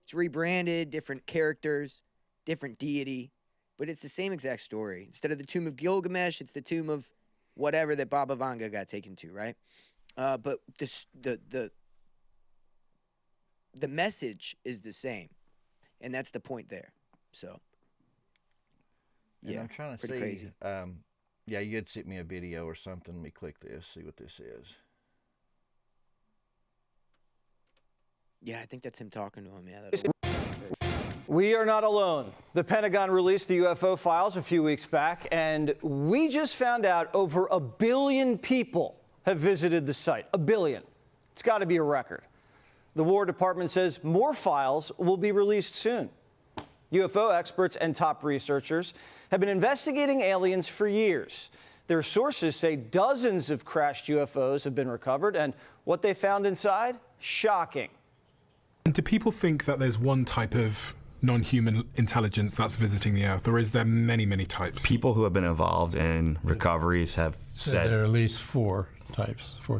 It's rebranded, different characters, different deity, but it's the same exact story. Instead of the Tomb of Gilgamesh, it's the tomb of whatever that Baba Vanga got taken to, right? But the message is the same, and that's the point there. So, yeah, I'm trying to see. Crazy. Yeah, you had sent me a video or something. Let me click this, see what this is. Yeah, I think that's him talking to him. Yeah. We are not alone. The Pentagon released the UFO files a few weeks back, and we just found out over 1 billion people have visited the site. 1 billion. It's got to be a record. The War Department says more files will be released soon. UFO experts and top researchers have been investigating aliens for years. Their sources say dozens of crashed UFOs have been recovered, and what they found inside, shocking. And do people think that there's one type of non-human intelligence that's visiting the Earth, or is there many, many types? People who have been involved in recoveries have said there are at least 4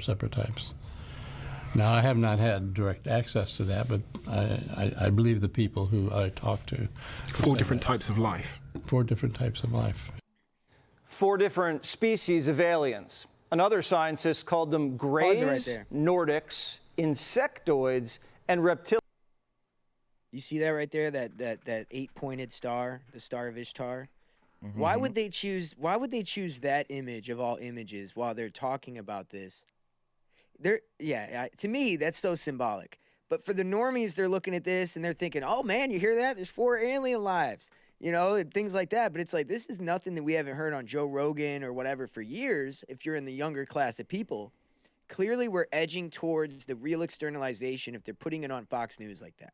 separate types. Now, I have not had direct access to that, but I believe the people who I talked to. 4 different types of life. 4 different types of life. 4 different species of aliens. Another scientist called them Greys, right Nordics, insectoids, and reptilians. You see that right there? That 8-pointed star, the Star of Ishtar. Mm-hmm. Why would they choose that image of all images while they're talking about this? To me, that's so symbolic. But for the normies, they're looking at this and they're thinking, "Oh man, you hear that? There's 4 alien lives." And things like that. But it's like, this is nothing that we haven't heard on Joe Rogan or whatever for years. If you're in the younger class of people, clearly we're edging towards the real externalization if they're putting it on Fox News like that.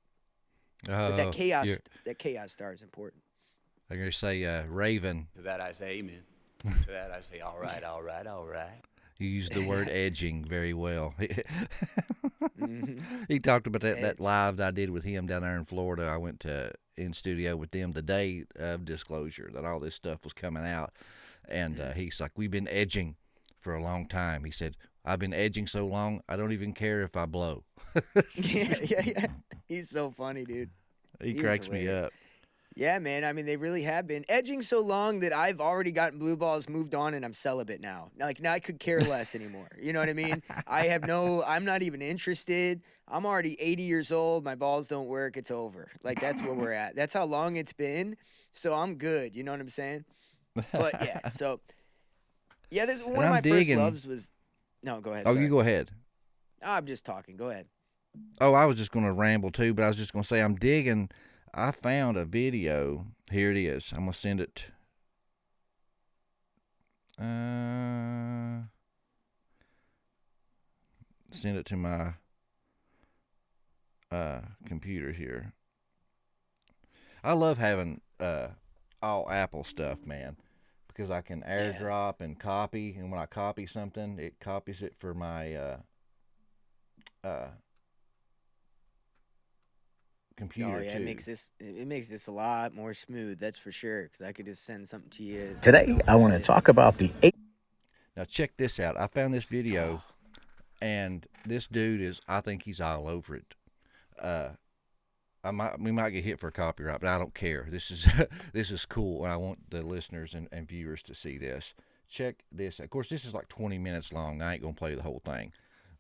But that chaos star is important. I'm going to say Raven. To that I say amen. To that I say all right, all right, all right. You used the word edging very well. Mm-hmm. He talked about that live that I did with him down there in Florida. I went in studio with them the day of disclosure that all this stuff was coming out. And he's like, we've been edging for a long time. He said, I've been edging so long, I don't even care if I blow. Yeah. He's so funny, dude. He cracks me up. Yeah, man. I mean, they really have been edging so long that I've already gotten blue balls, moved on, and I'm celibate now. Now I could care less anymore. You know what I mean? I'm not even interested. I'm already 80 years old. My balls don't work. It's over. Like, that's where we're at. That's how long it's been. So I'm good. You know what I'm saying? But yeah, so yeah, this one of my first loves was. No, go ahead. Oh, sorry. you go ahead. I'm just talking. Go ahead. Oh, I was just going to ramble too, but I was just going to say I'm digging. I found a video. Here it is. I'm going to send it. Send it to my computer here. I love having all Apple stuff, man, because I can airdrop and copy, and when I copy something, it copies it for my computer too. It makes this a lot more smooth. That's for sure. Because I could just send something to you. Today, I want to talk about the 8. Now check this out. I found this video, and this dude I think he's all over it. We might get hit for copyright, but I don't care. This is cool, and I want the listeners and viewers to see this. Check this. Of course, this is like 20 minutes long. I ain't gonna play the whole thing.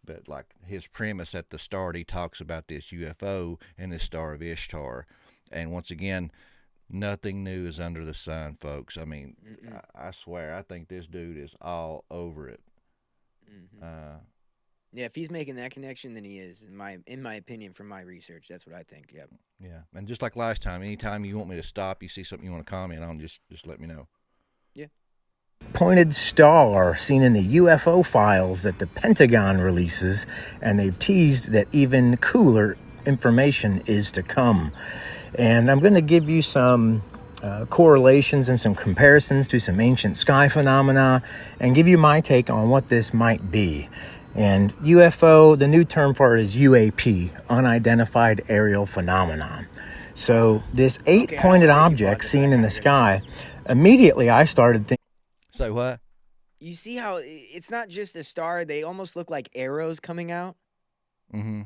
But like his premise at the start, he talks about this UFO and this Star of Ishtar. And once again, nothing new is under the sun, folks. I mean, I swear, I think this dude is all over it. Mm-hmm. Yeah, if he's making that connection, then he is. In my opinion, from my research, that's what I think. Yep. Yeah, and just like last time, anytime you want me to stop, you see something you want to comment on, just let me know. Yeah. Pointed star seen in the UFO files that the Pentagon releases, and they've teased that even cooler information is to come. And I'm going to give you some correlations and some comparisons to some ancient sky phenomena and give you my take on what this might be. And UFO, the new term for it is UAP, unidentified aerial phenomenon. So this 8-pointed object seen in the sky, immediately I started thinking. Say what? You see how it's not just a star; they almost look like arrows coming out. Mm-hmm.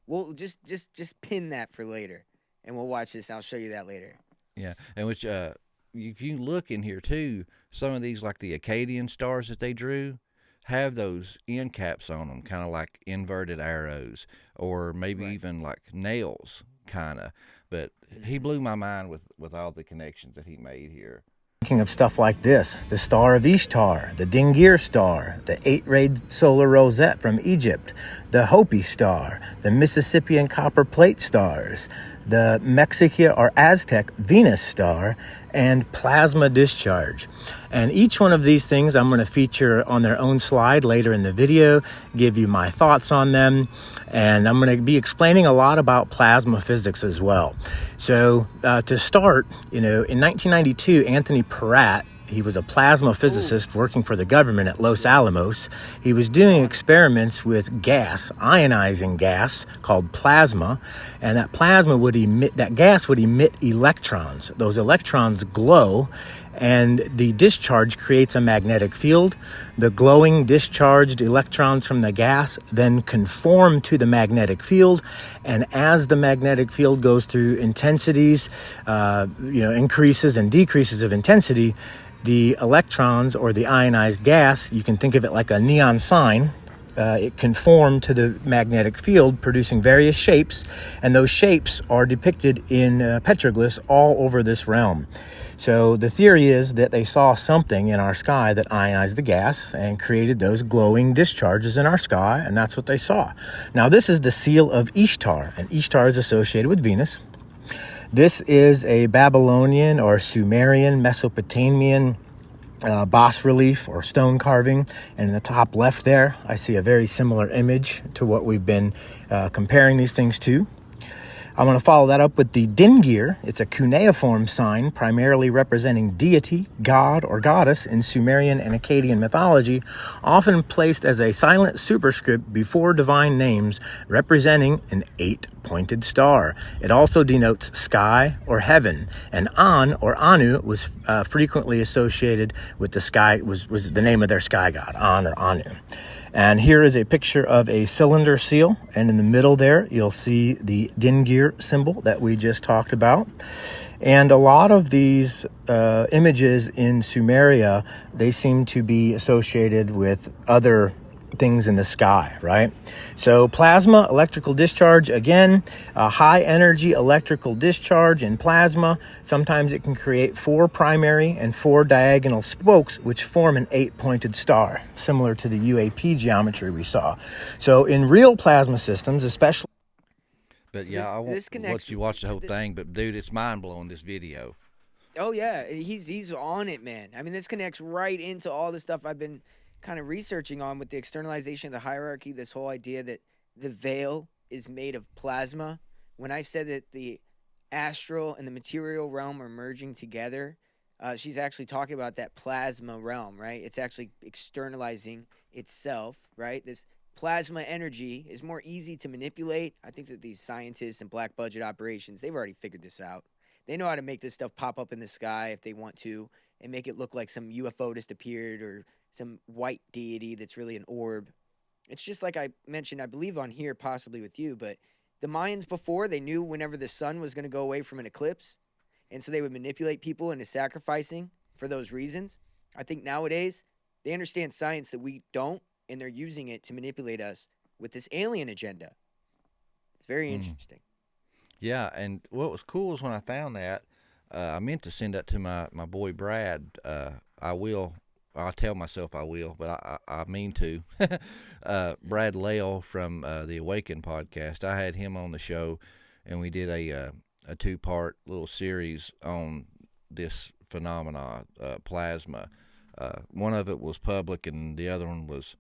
We'll just pin that for later, and we'll watch this. I'll show you that later. Yeah, and which if you look in here too, some of these like the Akkadian stars that they drew have those end caps on them, kind of like inverted arrows, or maybe even like nails, kind of. But he blew my mind with all the connections that he made here. Thinking of stuff like this: the Star of Ishtar, the Dingir Star, the 8-rayed solar rosette from Egypt, the Hopi Star, the Mississippian Copper Plate stars, the Mexica or Aztec Venus Star, and plasma discharge. And each one of these things I'm going to feature on their own slide later in the video, give you my thoughts on them, and I'm going to be explaining a lot about plasma physics as well. So to start, in 1992, Anthony Peratt, he was a plasma physicist working for the government at Los Alamos. He was doing experiments with gas, ionizing gas called plasma, and that gas would emit electrons. Those electrons glow, and the discharge creates a magnetic field. The glowing discharged electrons from the gas then conform to the magnetic field, and as the magnetic field goes through intensities, increases and decreases of intensity, the electrons or the ionized gas, you can think of it like a neon sign. It conformed to the magnetic field, producing various shapes, and those shapes are depicted in petroglyphs all over this realm. So the theory is that they saw something in our sky that ionized the gas and created those glowing discharges in our sky, and that's what they saw. Now, this is the seal of Ishtar, and Ishtar is associated with Venus. This is a Babylonian or Sumerian, Mesopotamian bas relief or stone carving, and in the top left there I see a very similar image to what we've been comparing these things to. I'm going to follow that up with the Dingir. It's a cuneiform sign primarily representing deity, god, or goddess in Sumerian and Akkadian mythology, often placed as a silent superscript before divine names, representing an 8-pointed star. It also denotes sky or heaven, and An or Anu was frequently associated with the sky, was the name of their sky god, An or Anu. And here is a picture of a cylinder seal, and in the middle there you'll see the Dingir symbol that we just talked about. And a lot of these images in Sumeria, they seem to be associated with other things in the sky, right? So plasma, electrical discharge, again, high energy electrical discharge in plasma. Sometimes it can create 4 primary and 4 diagonal spokes, which form an 8-pointed star, similar to the UAP geometry we saw. So in real plasma systems, especially... But yeah, I won't let you watch the whole thing, but dude, it's mind-blowing, this video. Oh, yeah, he's on it, man. I mean, this connects right into all the stuff I've been kind of researching on with the externalization of the hierarchy, this whole idea that the veil is made of plasma. When I said that the astral and the material realm are merging together, she's actually talking about that plasma realm, right? It's actually externalizing itself, right? This plasma energy is more easy to manipulate. I think that these scientists and black budget operations, they've already figured this out. They know how to make this stuff pop up in the sky if they want to and make it look like some UFO just appeared or some white deity that's really an orb. It's just like I mentioned, I believe on here, possibly with you, but the Mayans before, they knew whenever the sun was going to go away from an eclipse, and so they would manipulate people into sacrificing for those reasons. I think nowadays, they understand science that we don't, and they're using it to manipulate us with this alien agenda. It's very interesting. Yeah, and what was cool is when I found that, I meant to send that to my boy Brad. I'll tell myself I will, but I mean to. Brad Lale from the Awaken podcast. I had him on the show, and we did a 2-part little series on this phenomena, plasma. One of it was public, and the other one was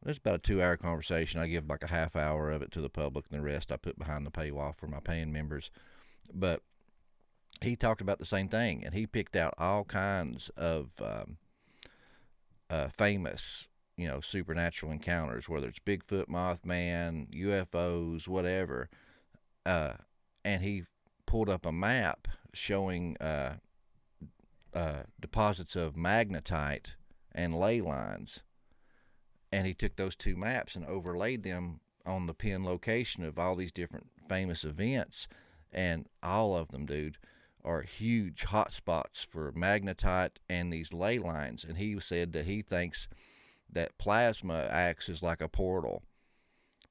about a 2-hour conversation. I give like a half hour of it to the public, and the rest I put behind the paywall for my paying members. But he talked about the same thing, and he picked out all kinds of famous, supernatural encounters, whether it's Bigfoot, Mothman, UFOs, whatever. And he pulled up a map showing deposits of magnetite and ley lines, and he took those two maps and overlaid them on the pin location of all these different famous events, and all of them, dude, are huge hot spots for magnetite and these ley lines. And he said that he thinks that plasma acts as like a portal,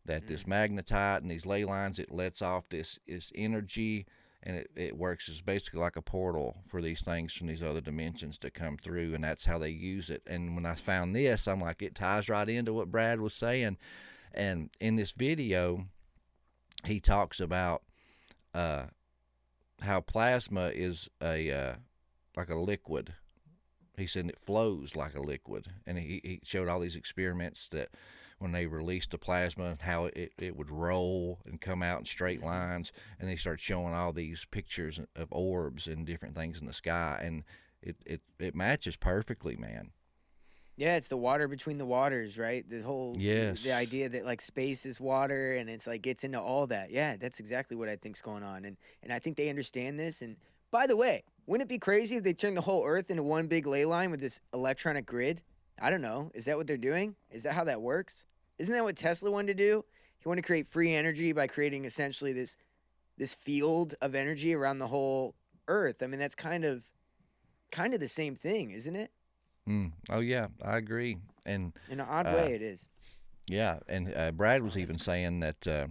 that this magnetite and these ley lines, it lets off this energy, and it works as basically like a portal for these things from these other dimensions to come through, and that's how they use it. And when I found this, I'm like, it ties right into what Brad was saying. And in this video, he talks about how plasma is like a liquid. He said it flows like a liquid, and he showed all these experiments that when they released the plasma, how it would roll and come out in straight lines, and they started showing all these pictures of orbs and different things in the sky, and it matches perfectly, man. Yeah, it's the water between the waters, right? The whole the idea that like space is water, and it's like gets into all that. Yeah, that's exactly what I think's going on, and I think they understand this. And by the way, wouldn't it be crazy if they turned the whole Earth into one big ley line with this electronic grid? I don't know. Is that what they're doing? Is that how that works? Isn't that what Tesla wanted to do? He wanted to create free energy by creating essentially this field of energy around the whole Earth. I mean, that's kind of the same thing, isn't it? Oh yeah, I agree. And in an odd way, it is. Yeah, and Brad was even saying that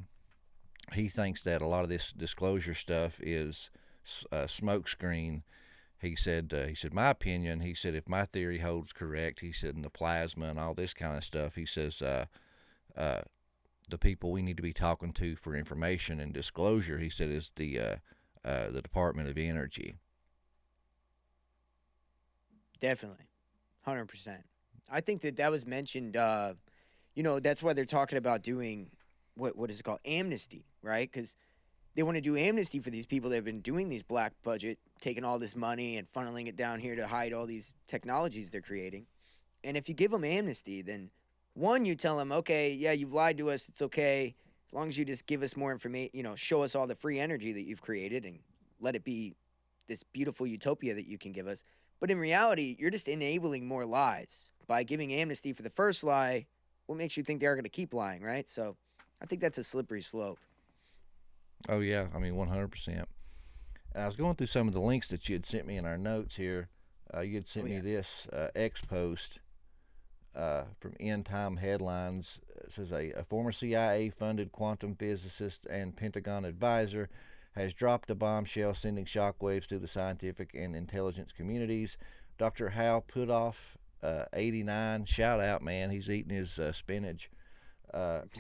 he thinks that a lot of this disclosure stuff is smokescreen. He said, my opinion, he said, if my theory holds correct, he said, in the plasma and all this kind of stuff, he says, the people we need to be talking to for information and disclosure, he said, is the Department of Energy. Definitely. 100%. I think that was mentioned, that's why they're talking about doing, what is it called, amnesty, right? Because they want to do amnesty for these people that have been doing these black budget, taking all this money and funneling it down here to hide all these technologies they're creating. And if you give them amnesty, then one, you tell them, okay, yeah, you've lied to us. It's okay. As long as you just give us more information, show us all the free energy that you've created and let it be this beautiful utopia that you can give us. But in reality, you're just enabling more lies. By giving amnesty for the first lie, what makes you think they're going to keep lying, right? So I think that's a slippery slope. Oh, yeah. I mean, 100%. And I was going through some of the links that you had sent me in our notes here. You had sent me this X post from End Time Headlines. It says a former CIA-funded quantum physicist and Pentagon advisor has dropped a bombshell, sending shockwaves through the scientific and intelligence communities. Dr. Hal Puthoff, 89, shout out, man, he's eating his spinach,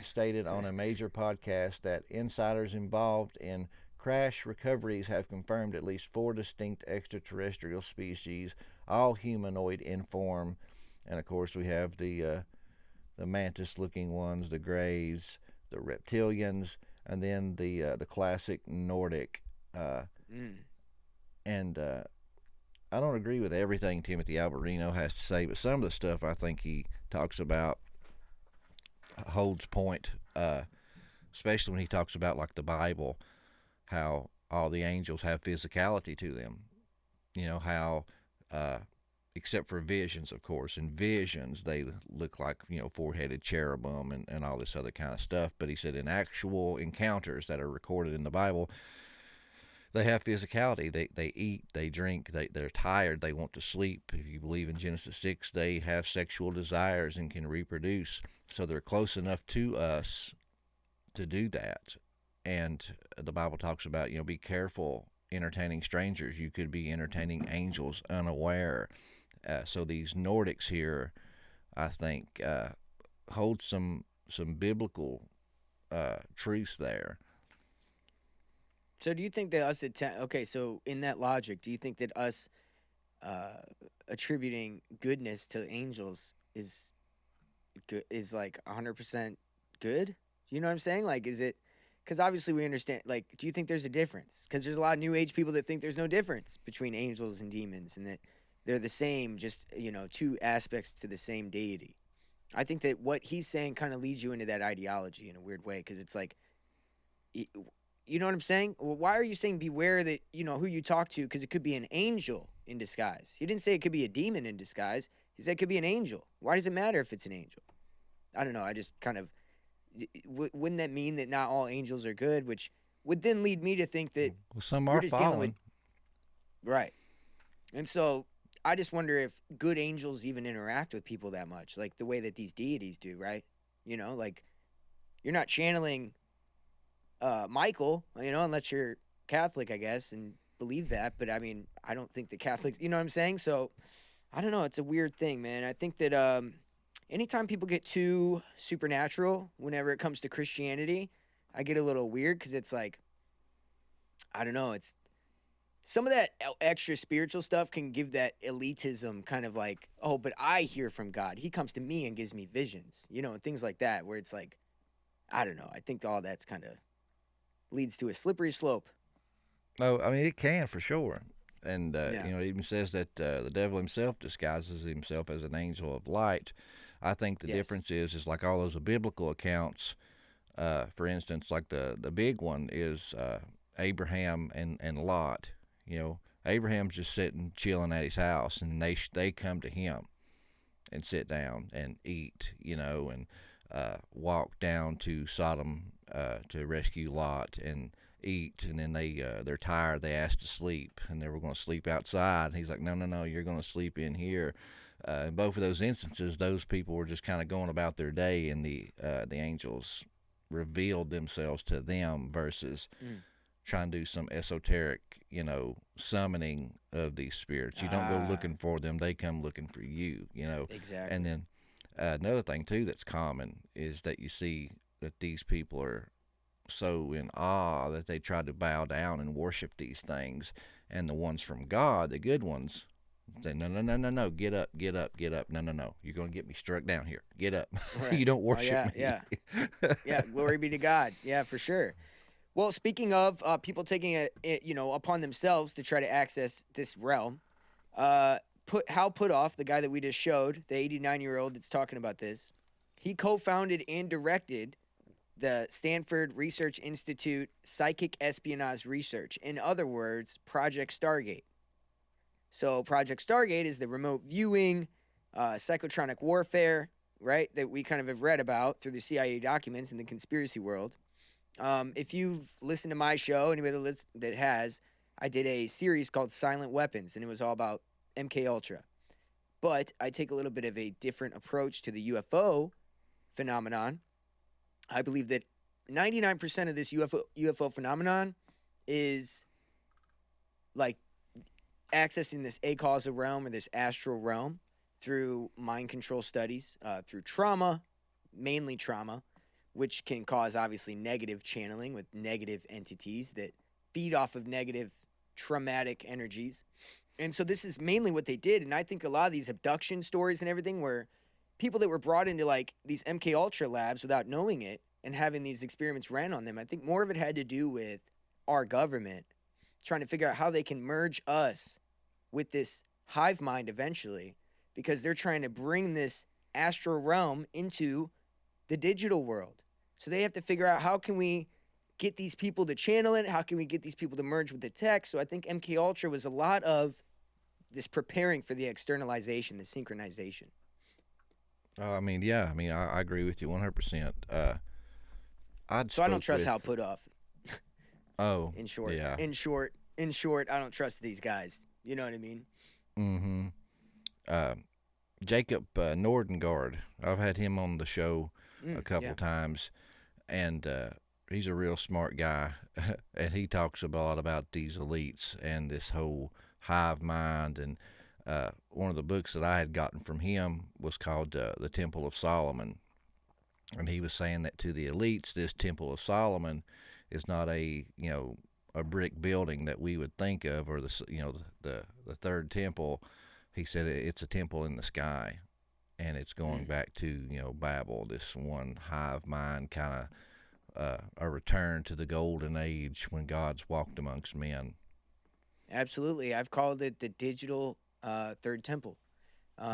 stated on a major podcast that insiders involved in crash recoveries have confirmed at least 4 distinct extraterrestrial species, all humanoid in form. And of course, we have the mantis-looking ones, the greys, the reptilians, and then the classic Nordic. And I don't agree with everything Timothy Alberino has to say, but some of the stuff I think he talks about holds point, especially when he talks about like the Bible, how all the angels have physicality to them. How except for visions, of course. In visions, they look like, four-headed cherubim and all this other kind of stuff. But he said in actual encounters that are recorded in the Bible, they have physicality. They eat, they drink, they're tired, they want to sleep. If you believe in Genesis 6, they have sexual desires and can reproduce. So they're close enough to us to do that. And the Bible talks about, be careful entertaining strangers. You could be entertaining angels unaware. So these Nordics here, I think, hold some biblical truths there. So do you think that us so in that logic, do you think that us attributing goodness to angels is like 100% good? Do you know what I'm saying? Like, is it? Because obviously we understand. Like, do you think there's a difference? Because there's a lot of New Age people that think there's no difference between angels and demons, and that they're the same, just two aspects to the same deity. I think that what he's saying kind of leads you into that ideology in a weird way, because it's like, you know what I'm saying? Well, why are you saying beware that, who you talk to, because it could be an angel in disguise? He didn't say it could be a demon in disguise. He said it could be an angel. Why does it matter if it's an angel? I don't know. I just kind of, wouldn't that mean that not all angels are good? Which would then lead me to think that some are fallen. Right. And so I just wonder if good angels even interact with people that much, like the way that these deities do, right? Like you're not channeling Michael, unless you're Catholic, I guess, and believe that. But I mean, I don't think the Catholics, you know what I'm saying? So I don't know. It's a weird thing, man. I think that anytime people get too supernatural, whenever it comes to Christianity, I get a little weird, because it's like, I don't know. It's some of that extra spiritual stuff can give that elitism kind of like, oh, but I hear from God. He comes to me and gives me visions, and things like that, where it's like, I don't know. I think all that's kind of leads to a slippery slope. Oh, I mean, it can for sure. And, it even says that the devil himself disguises himself as an angel of light. I think the difference is like all those biblical accounts, for instance, like the big one is Abraham and Lot. Abraham's just sitting, chilling at his house, and they come to him and sit down and eat, and walk down to Sodom to rescue Lot and eat, and then they're tired, they asked to sleep, and they were going to sleep outside, and he's like, no, you're going to sleep in here. In both of those instances, those people were just kind of going about their day, and the angels revealed themselves to them versus trying to do some esoteric, summoning of these spirits. You don't go looking for them, they come looking for you, Exactly. And then another thing too that's common is that you see that these people are so in awe that they try to bow down and worship these things, and the ones from God, the good ones, say, no, get up, no, you're going to get me struck down here, get up. Right. You don't worship me. Yeah, glory be to God. Yeah, for sure. Well, speaking of people taking it, upon themselves to try to access this realm, Hal Puthoff, the guy that we just showed, the 89-year-old that's talking about this, he co-founded and directed the Stanford Research Institute Psychic Espionage Research. In other words, Project Stargate. So Project Stargate is the remote viewing, psychotronic warfare, right, that we kind of have read about through the CIA documents in the conspiracy world. If you've listened to my show, anybody that has, I did a series called Silent Weapons, and it was all about MK Ultra. But I take a little bit of a different approach to the UFO phenomenon. I believe that 99% of this UFO phenomenon is like accessing this acausal realm or this astral realm through mind control studies, through trauma, mainly trauma, which can cause obviously negative channeling with negative entities that feed off of negative traumatic energies. And so this is mainly what they did. And I think a lot of these abduction stories and everything were people that were brought into like these MK Ultra labs without knowing it and having these experiments ran on them. I think more of it had to do with our government trying to figure out how they can merge us with this hive mind eventually, because they're trying to bring this astral realm into the digital world. So they have to figure out, how can we get these people to channel it? How can we get these people to merge with the tech? So I think MK Ultra was a lot of this preparing for the externalization, the synchronization. I agree with you 100%. I don't trust Hal Puthoff. Oh, in short, yeah. In short, I don't trust these guys. You know what I mean? Mm-hmm. Jacob Nordengard, I've had him on the show a couple times, and he's a real smart guy, and he talks a lot about these elites and this whole hive mind. And one of the books that I had gotten from him was called The Temple of Solomon, and he was saying that to the elites, this Temple of Solomon is not a brick building that we would think of, or the third temple. He said it's a temple in the sky, and it's going back to Babel, this one hive mind, kind of a return to the golden age when God's walked amongst men. Absolutely. I've called it the digital third temple.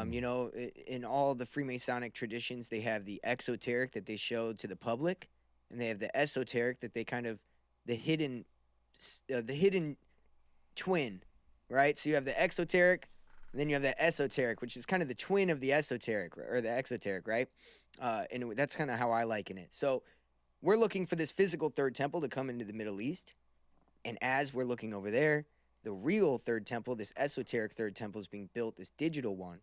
You know, in all the Freemasonic traditions, they have the exoteric that they show to the public, and they have the esoteric that they kind of the hidden twin, right? So you have the exoteric, and then you have the esoteric, which is kind of the twin of the esoteric or the exoteric, right? And that's kind of how I liken it. So we're looking for this physical third temple to come into the Middle East, and as we're looking over there, the real third temple, this esoteric third temple, is being built, this digital one.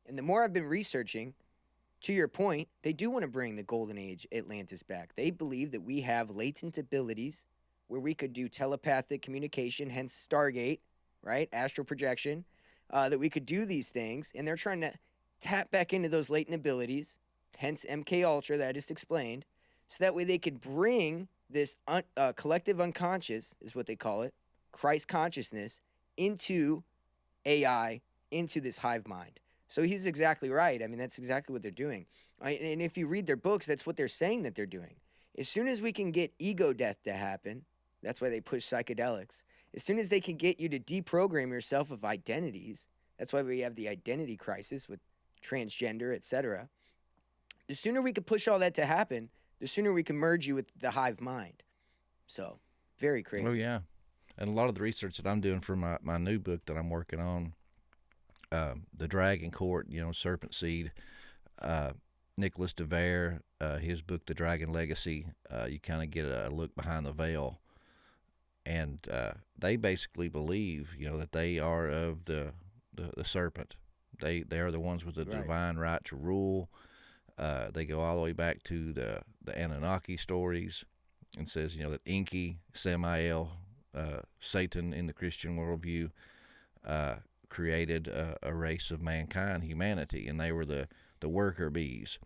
And the more I've been researching, to your point, they do want to bring the Golden Age Atlantis back. They believe that we have latent abilities where we could do telepathic communication, hence Stargate, right? Astral projection, that we could do these things. And they're trying to tap back into those latent abilities, hence MK Ultra that I just explained, so that way they could bring this collective unconscious, is what they call it, Christ consciousness, into AI, into this hive mind. So he's exactly right. I mean, that's exactly what they're doing. And if you read their books, that's what they're saying that they're doing. As soon as we can get ego death to happen, that's why they push psychedelics. As soon as they can get you to deprogram yourself of identities, that's why we have the identity crisis with transgender, etc. The sooner we can push all that to happen, the sooner we can merge you with the hive mind. So, very crazy. Oh, yeah. And a lot of the research that I'm doing for my new book that I'm working on, The Dragon Court, you know, Serpent Seed, Nicholas DeVere, his book, The Dragon Legacy, you kind of get a look behind the veil. And they basically believe, you know, that they are of the serpent. They are the ones with the divine right to rule. They go all the way back to the Anunnaki stories and says, you know, that Enki, Samael, Satan in the Christian worldview, created a race of mankind, humanity, and they were the worker bees.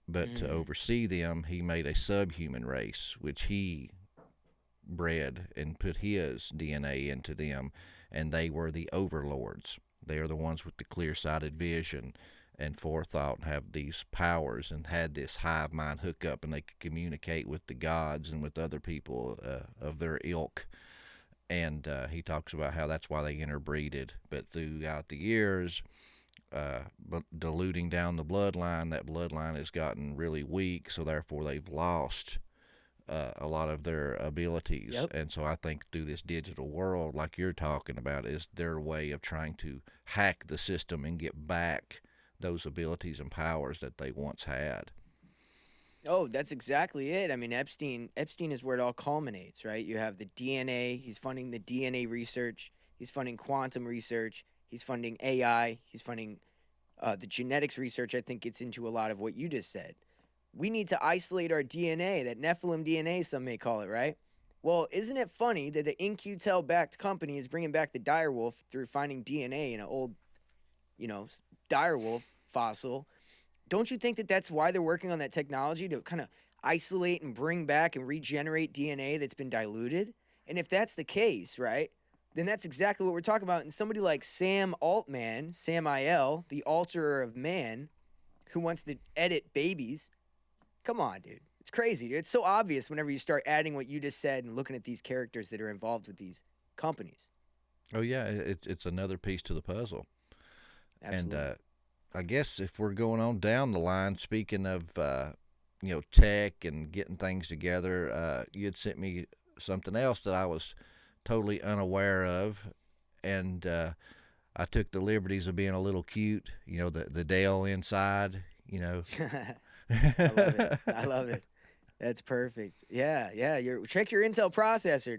But to oversee them, he made a subhuman race, which he bred and put his DNA into them, and they were the overlords. They are the ones with the clear-sighted vision and forethought, and have these powers, and had this hive mind hookup, and they could communicate with the gods and with other people of their ilk. And he talks about how that's why they interbreeded. But throughout the years, but diluting down the bloodline, that bloodline has gotten really weak, so therefore they've lost a lot of their abilities. Yep. And so I think through this digital world, like you're talking about, is their way of trying to hack the system and get back those abilities and powers that they once had. Oh, that's exactly it. I mean, Epstein is where it all culminates, right? You have the DNA. He's funding the DNA research. He's funding quantum research. He's funding AI. He's funding the genetics research. I think gets into a lot of what you just said. We need to isolate our DNA, that Nephilim DNA, some may call it, right? Well, isn't it funny that the In-Q-Tel-backed company is bringing back the direwolf through finding DNA in an old, you know, direwolf fossil? Don't you think that that's why they're working on that technology, to kind of isolate and bring back and regenerate DNA that's been diluted? And if that's the case, right, then that's exactly what we're talking about. And somebody like Sam Altman, Sam I.L., the alterer of man, who wants to edit babies, come on, dude. It's crazy, dude. It's so obvious whenever you start adding what you just said and looking at these characters that are involved with these companies. Oh, yeah, it's another piece to the puzzle. Absolutely. And I guess if we're going on down the line, speaking of, you know, tech and getting things together, you had sent me something else that I was totally unaware of, and I took the liberties of being a little cute, you know, the Dell inside, you know. I love it. I love it. That's perfect. Yeah. Check your Intel processor.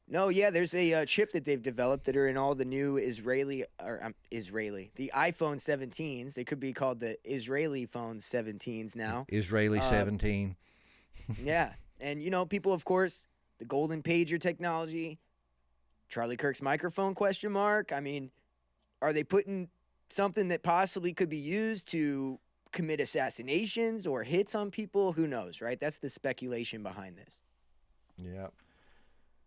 No, yeah, there's a chip that they've developed that are in all the new the iPhone 17s. They could be called the Israeli phone 17s now. Israeli 17. Yeah. And, you know, people, of course, the golden pager technology, Charlie Kirk's microphone, ? I mean, are they putting something that possibly could be used to commit assassinations or hits on people? Who knows, right? That's the speculation behind this. Yeah.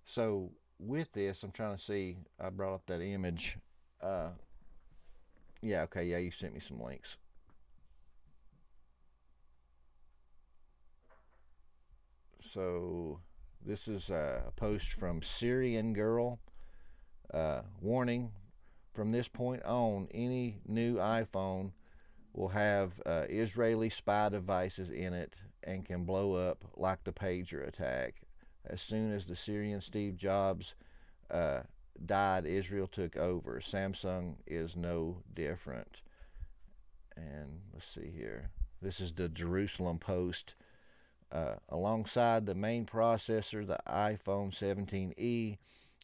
So with this, I'm trying to see. I brought up that image. Yeah. Okay. Yeah. You sent me some links. So this is a post from Syrian Girl. Warning: from this point on, any new iPhone will have Israeli spy devices in it and can blow up like the pager attack. As soon as the Syrian Steve Jobs died, Israel took over. Samsung is no different. And let's see here. This is the Jerusalem Post. Alongside the main processor, the iPhone 17e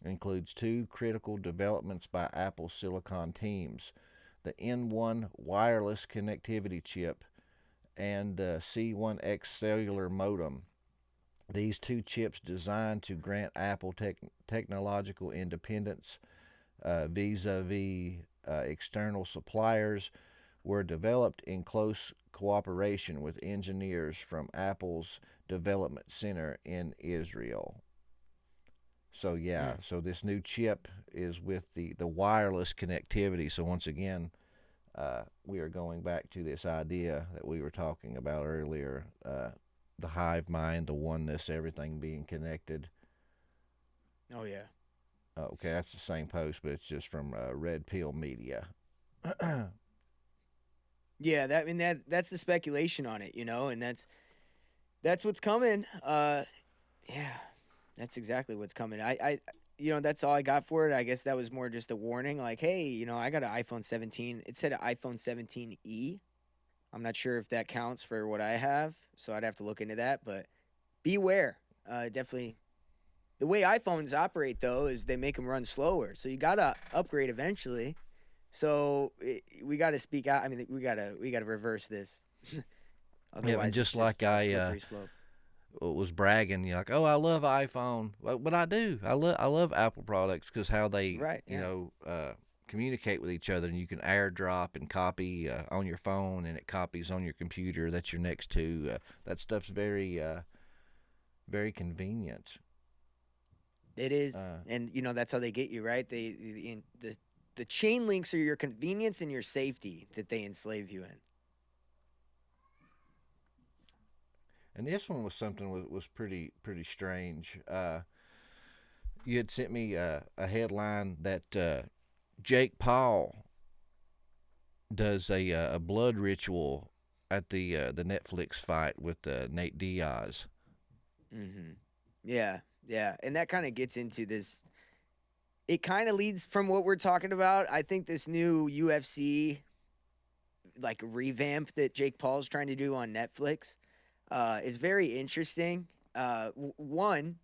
includes 2 critical developments by Apple Silicon teams: the N1 wireless connectivity chip and the C1X cellular modem. These 2 chips, designed to grant Apple technological independence vis-a-vis external suppliers, were developed in close cooperation with engineers from Apple's development center in Israel. So yeah, so this new chip is with the wireless connectivity. So once again, we are going back to this idea that we were talking about earlier, the hive mind, the oneness, everything being connected. Oh, yeah. Okay, that's the same post, but it's just from Red Pill Media. Yeah, that's the speculation on it, and that's what's coming. Yeah, that's exactly what's coming. I that's all I got for it. I guess that was more just a warning, like, hey, I got an iPhone 17. It said an iPhone 17e. I'm not sure if that counts for what I have, so I'd have to look into that. But beware. Definitely. The way iPhones operate, though, is they make them run slower. So you gotta upgrade eventually. So we got to speak out. I mean, we gotta reverse this. Yeah, and just like I was bragging, like, oh, I love iPhone. Well, but I do. I love Apple products because how they, communicate with each other, and you can airdrop and copy on your phone, and it copies on your computer that you're next to. That stuff's very, very convenient. It is, and that's how they get you, right? The chain links are your convenience and your safety that they enslave you in. And this one was something was pretty strange. You had sent me a headline that Jake Paul does a blood ritual at the Netflix fight with Nate Diaz. Mm-hmm. Yeah, and that kind of gets into this. It kind of leads from what we're talking about. I think this new UFC revamp that Jake Paul's trying to do on Netflix is very interesting. One,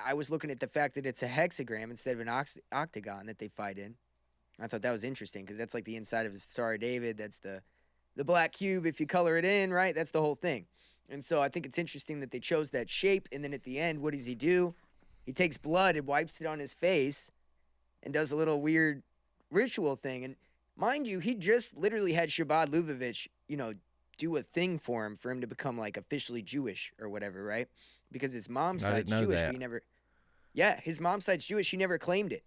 I was looking at the fact that it's a hexagram instead of an octagon that they fight in. I thought that was interesting because that's like the inside of the Star of David. That's the black cube if you color it in, right? That's the whole thing. And so I think it's interesting that they chose that shape. And then at the end, what does he do? He takes blood and wipes it on his face and does a little weird ritual thing. And mind you, he just literally had Shabbat Lubavitch, do a thing for him to become officially Jewish or whatever, right? Because his mom's side's Jewish, but he never. Yeah, his mom's side's Jewish. He never claimed it.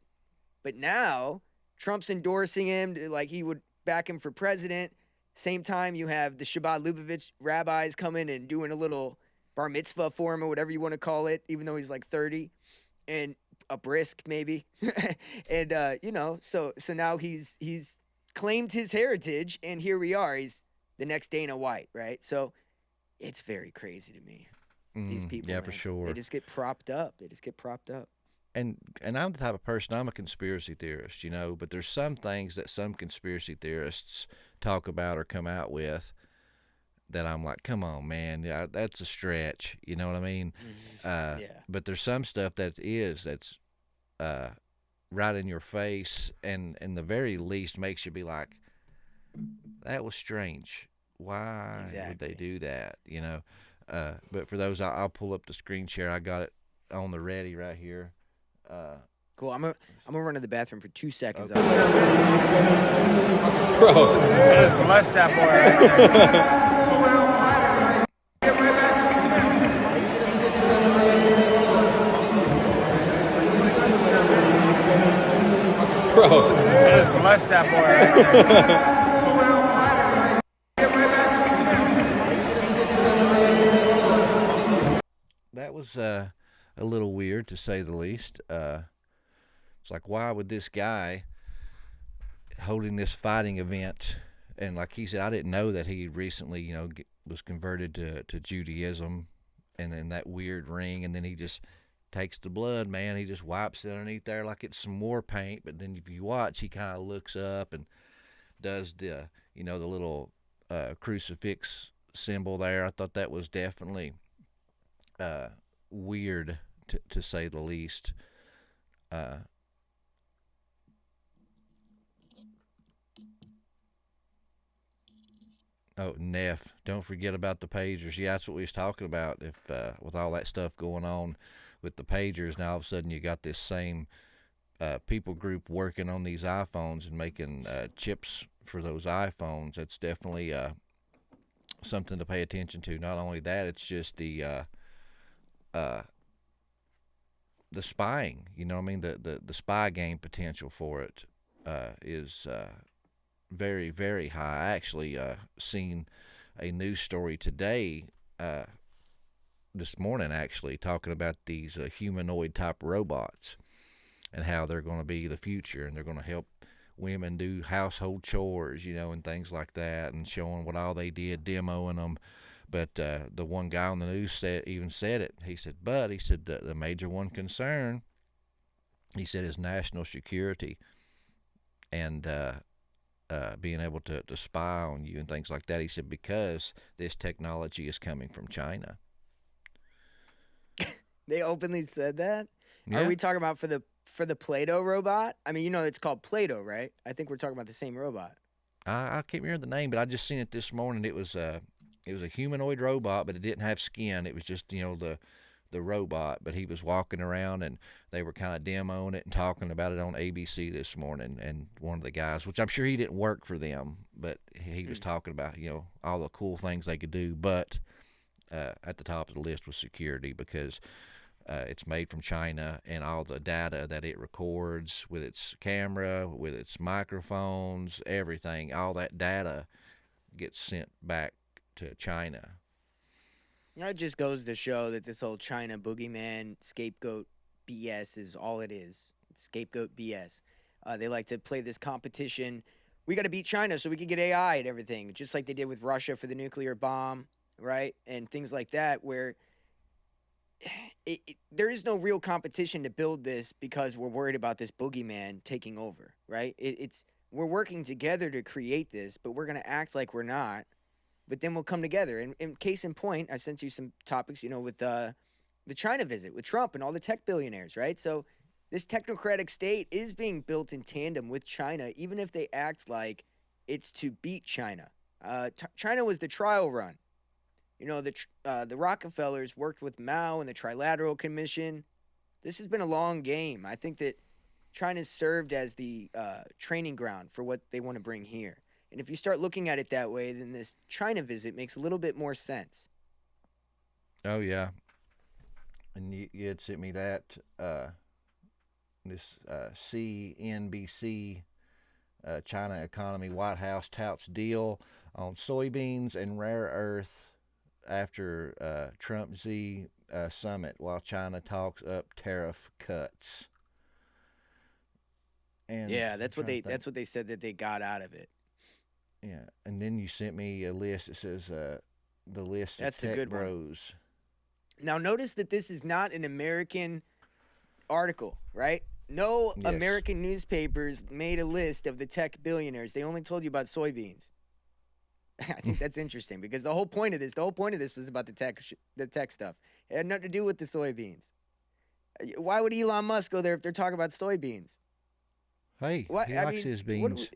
But now Trump's endorsing him he would back him for president. Same time, you have the Shabbat Lubavitch rabbis coming and doing a little bar mitzvah for him or whatever you want to call it, even though he's 30. And a brisk maybe. And so now he's claimed his heritage, and here we are. He's the next Dana White, right? So it's very crazy to me. These people, yeah, for sure. They just get propped up. And I'm the type of person, I'm a conspiracy theorist, but there's some things that some conspiracy theorists talk about or come out with that I'm like, come on, man, yeah, that's a stretch. You know what I mean? Mm-hmm. Yeah. But there's some stuff that's right in your face, and in the very least makes you be like, that was strange. Why would they do that? But for those, I'll pull up the screen share. I got it on the ready right here. Cool. I'm gonna run to the bathroom for 2 seconds. Okay. Bro, bless that boy right there. Bro, bless that boy right there. That was a little weird, to say the least. It's like, why would this guy, holding this fighting event. And like he said, I didn't know that he recently, was converted to Judaism, and then that weird ring, and then he just takes the blood, man. He just wipes it underneath there like it's some war paint. But then if you watch, he kind of looks up and does the, the little crucifix symbol there. I thought that was definitely weird, to say the least. Oh, Neff, don't forget about the pagers. Yeah, that's what we was talking about. If with all that stuff going on with the pagers, now all of a sudden you got this same people group working on these iPhones and making chips for those iPhones. That's definitely something to pay attention to. Not only that, it's just the spying. The spy game potential for it is very, very high. I actually seen a news story today, this morning actually, talking about these humanoid type robots and how they're going to be the future, and they're going to help women do household chores, and things like that, and showing what all they did, demoing them. But the one guy on the news said it. He said, the major one concern, he said, is national security and being able to spy on you and things like that. He said, because this technology is coming from China. They openly said that? Yeah. Are we talking about for the Play-Doh robot? I mean, it's called Play-Doh, right? I think we're talking about the same robot. I can't remember the name, but I just seen it this morning. It was a humanoid robot, but it didn't have skin. It was just, the robot, but he was walking around, and they were kind of demoing it and talking about it on ABC this morning. And one of the guys, which I'm sure he didn't work for them, but he was talking about, all the cool things they could do. But at the top of the list was security, because it's made from China, and all the data that it records with its camera, with its microphones, everything, all that data gets sent back to China. It just goes to show that this whole China boogeyman scapegoat BS is all it is. It's scapegoat BS. They like to play this competition. We got to beat China so we can get AI and everything, just like they did with Russia for the nuclear bomb, right? And things like that, where there is no real competition to build this because we're worried about this boogeyman taking over, right? We're working together to create this, but we're going to act like we're not. But then we'll come together. And in case in point, I sent you some topics, with the China visit with Trump and all the tech billionaires, right? So this technocratic state is being built in tandem with China, even if they act like it's to beat China. China was the trial run. The Rockefellers worked with Mao and the Trilateral Commission. This has been a long game. I think that China's served as the training ground for what they want to bring here. And if you start looking at it that way, then this China visit makes a little bit more sense. Oh, yeah. And you had sent me that, this CNBC China economy, White House touts deal on soybeans and rare earth after Trump Xi summit, while China talks up tariff cuts. And yeah, that's what they said that they got out of it. Yeah, and then you sent me a list that says the list That's of the tech good bros. Now, notice that this is not an American article, right? No Yes. American newspapers made a list of the tech billionaires. They only told you about soybeans. I think that's interesting because the whole point of this was about the tech stuff. It had nothing to do with the soybeans. Why would Elon Musk go there if they're talking about soybeans? Hey, he likes his beans.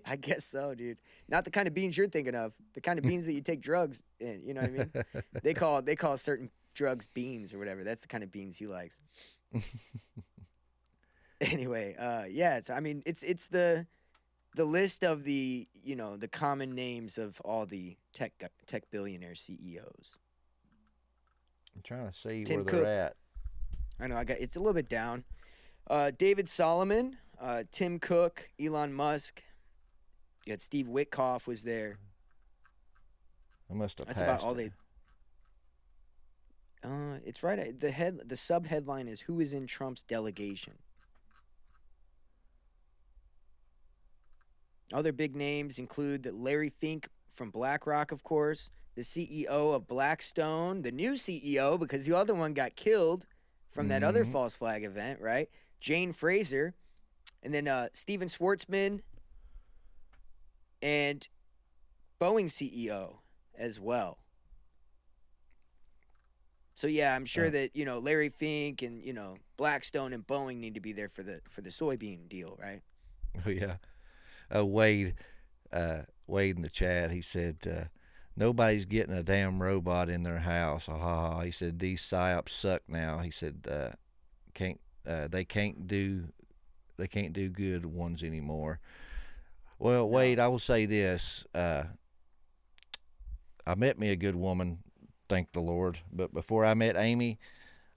I guess so, dude. Not the kind of beans you're thinking of. The kind of beans that you take drugs in. You know what I mean? They call certain drugs beans or whatever. That's the kind of beans he likes. Anyway, it's the list of the the common names of all the tech billionaire CEOs. I'm trying to see Tim where Cook. they're at. I know it's a little bit down. David Solomon, Tim Cook, Elon Musk. You had Steve Witkoff was there. I must have That's passed about all it. they. It's right. The sub headline is "Who is in Trump's delegation?" Other big names include Larry Fink from BlackRock, of course, the CEO of Blackstone, the new CEO because the other one got killed from that other false flag event, right? Jane Fraser, and then Steven Schwartzman, and Boeing CEO as well. So yeah, I'm sure that Larry Fink and Blackstone and Boeing need to be there for the soybean deal, right? Oh yeah. Wade in the chat, he said, nobody's getting a damn robot in their house. He said these psyops suck now. He said they can't do good ones anymore. Well, Wade, I will say this: I met me a good woman, thank the Lord. But before I met Amy,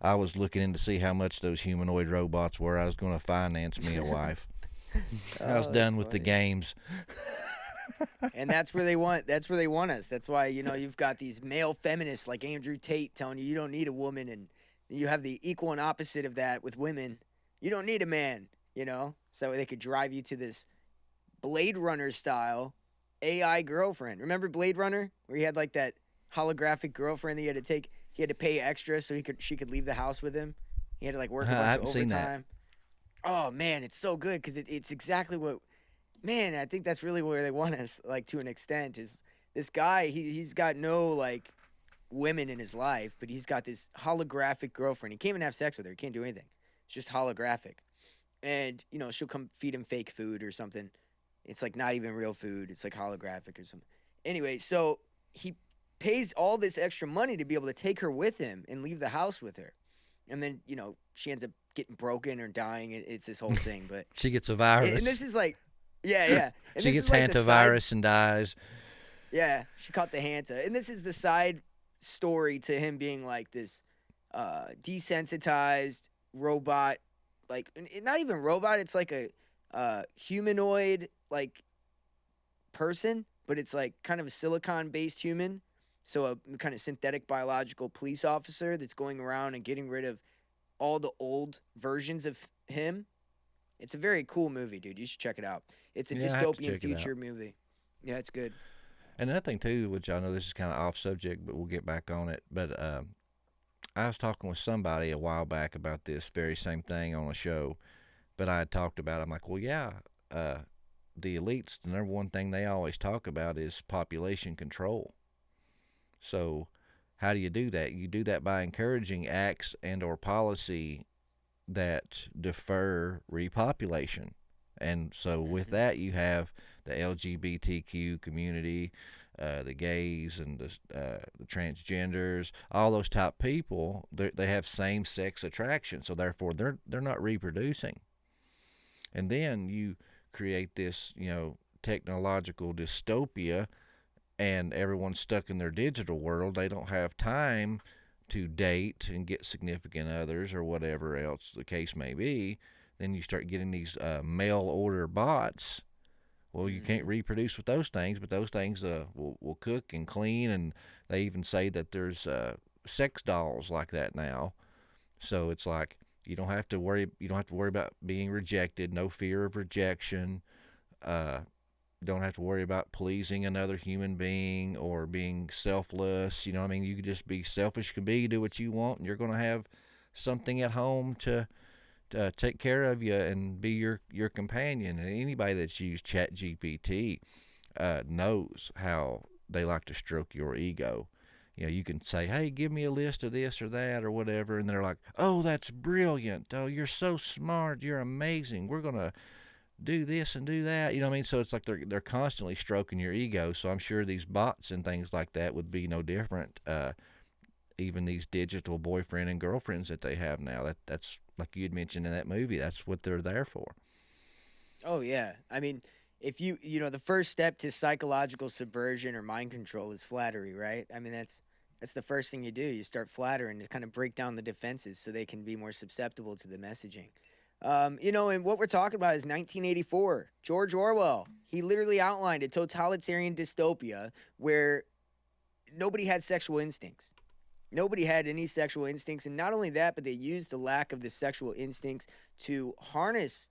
I was looking in to see how much those humanoid robots were. I was going to finance me a wife. I was done with the games. And that's where they want us. That's why you've got these male feminists like Andrew Tate telling you don't need a woman, and you have the equal and opposite of that with women. You don't need a man, so they could drive you to this Blade Runner style AI girlfriend. Remember Blade Runner, where he had like that holographic girlfriend that he had to pay extra so she could leave the house with him. He had to like work a bunch of overtime. Oh man, it's so good because it's exactly what. Man, I think that's really where they want us, like, to an extent, is this guy, he's got no, like, women in his life, but he's got this holographic girlfriend. He can't even have sex with her. He can't do anything. It's just holographic. And, she'll come feed him fake food or something. It's, like, not even real food. It's, like, holographic or something. Anyway, so he pays all this extra money to be able to take her with him and leave the house with her. And then, she ends up getting broken or dying. It's this whole thing. But she gets a virus. And this is, like... Yeah. And she gets hantavirus and dies. Yeah, she caught the hanta. And this is the side story to him being like this desensitized robot, like not even robot, it's like a humanoid like person, but it's like kind of a silicon-based human. So a kind of synthetic biological police officer that's going around and getting rid of all the old versions of him. It's a very cool movie, dude. You should check it out. It's a dystopian future movie. Yeah, it's good. And another thing, too, which I know this is kind of off subject, but we'll get back on it. But I was talking with somebody a while back about this very same thing on a show. But I had talked about it. I'm like, well, yeah, the elites, the number one thing they always talk about is population control. So how do you do that? You do that by encouraging acts and or policy that defer repopulation. And so with that, you have the LGBTQ community, the gays and the transgenders, all those type people, they have same-sex attraction, so therefore they're not reproducing. And then you create this, technological dystopia, and everyone's stuck in their digital world. They don't have time to date and get significant others or whatever else the case may be. Then you start getting these mail order bots. Well, you can't reproduce with those things, but those things will cook and clean, and they even say that there's sex dolls like that now. So it's like you don't have to worry about being rejected, no fear of rejection. Don't have to worry about pleasing another human being or being selfless. You can just be selfish, can be, do what you want, and you're going to have something at home to take care of you and be your companion. And anybody that's used ChatGPT knows how they like to stroke your ego. You can say, hey, give me a list of this or that or whatever, and they're like, oh, that's brilliant. Oh, you're so smart. You're amazing. We're going to do this and do that. So it's like they're constantly stroking your ego. So I'm sure these bots and things like that would be no different. Even these digital boyfriend and girlfriends that they have now, that's like you had mentioned in that movie, that's what they're there for. Oh yeah. If the first step to psychological subversion or mind control is flattery, right? That's the first thing you do. You start flattering to kind of break down the defenses so they can be more susceptible to the messaging. And what we're talking about is 1984. George Orwell, he literally outlined a totalitarian dystopia where nobody had sexual instincts. Nobody had any sexual instincts. And not only that, but they used the lack of the sexual instincts to harness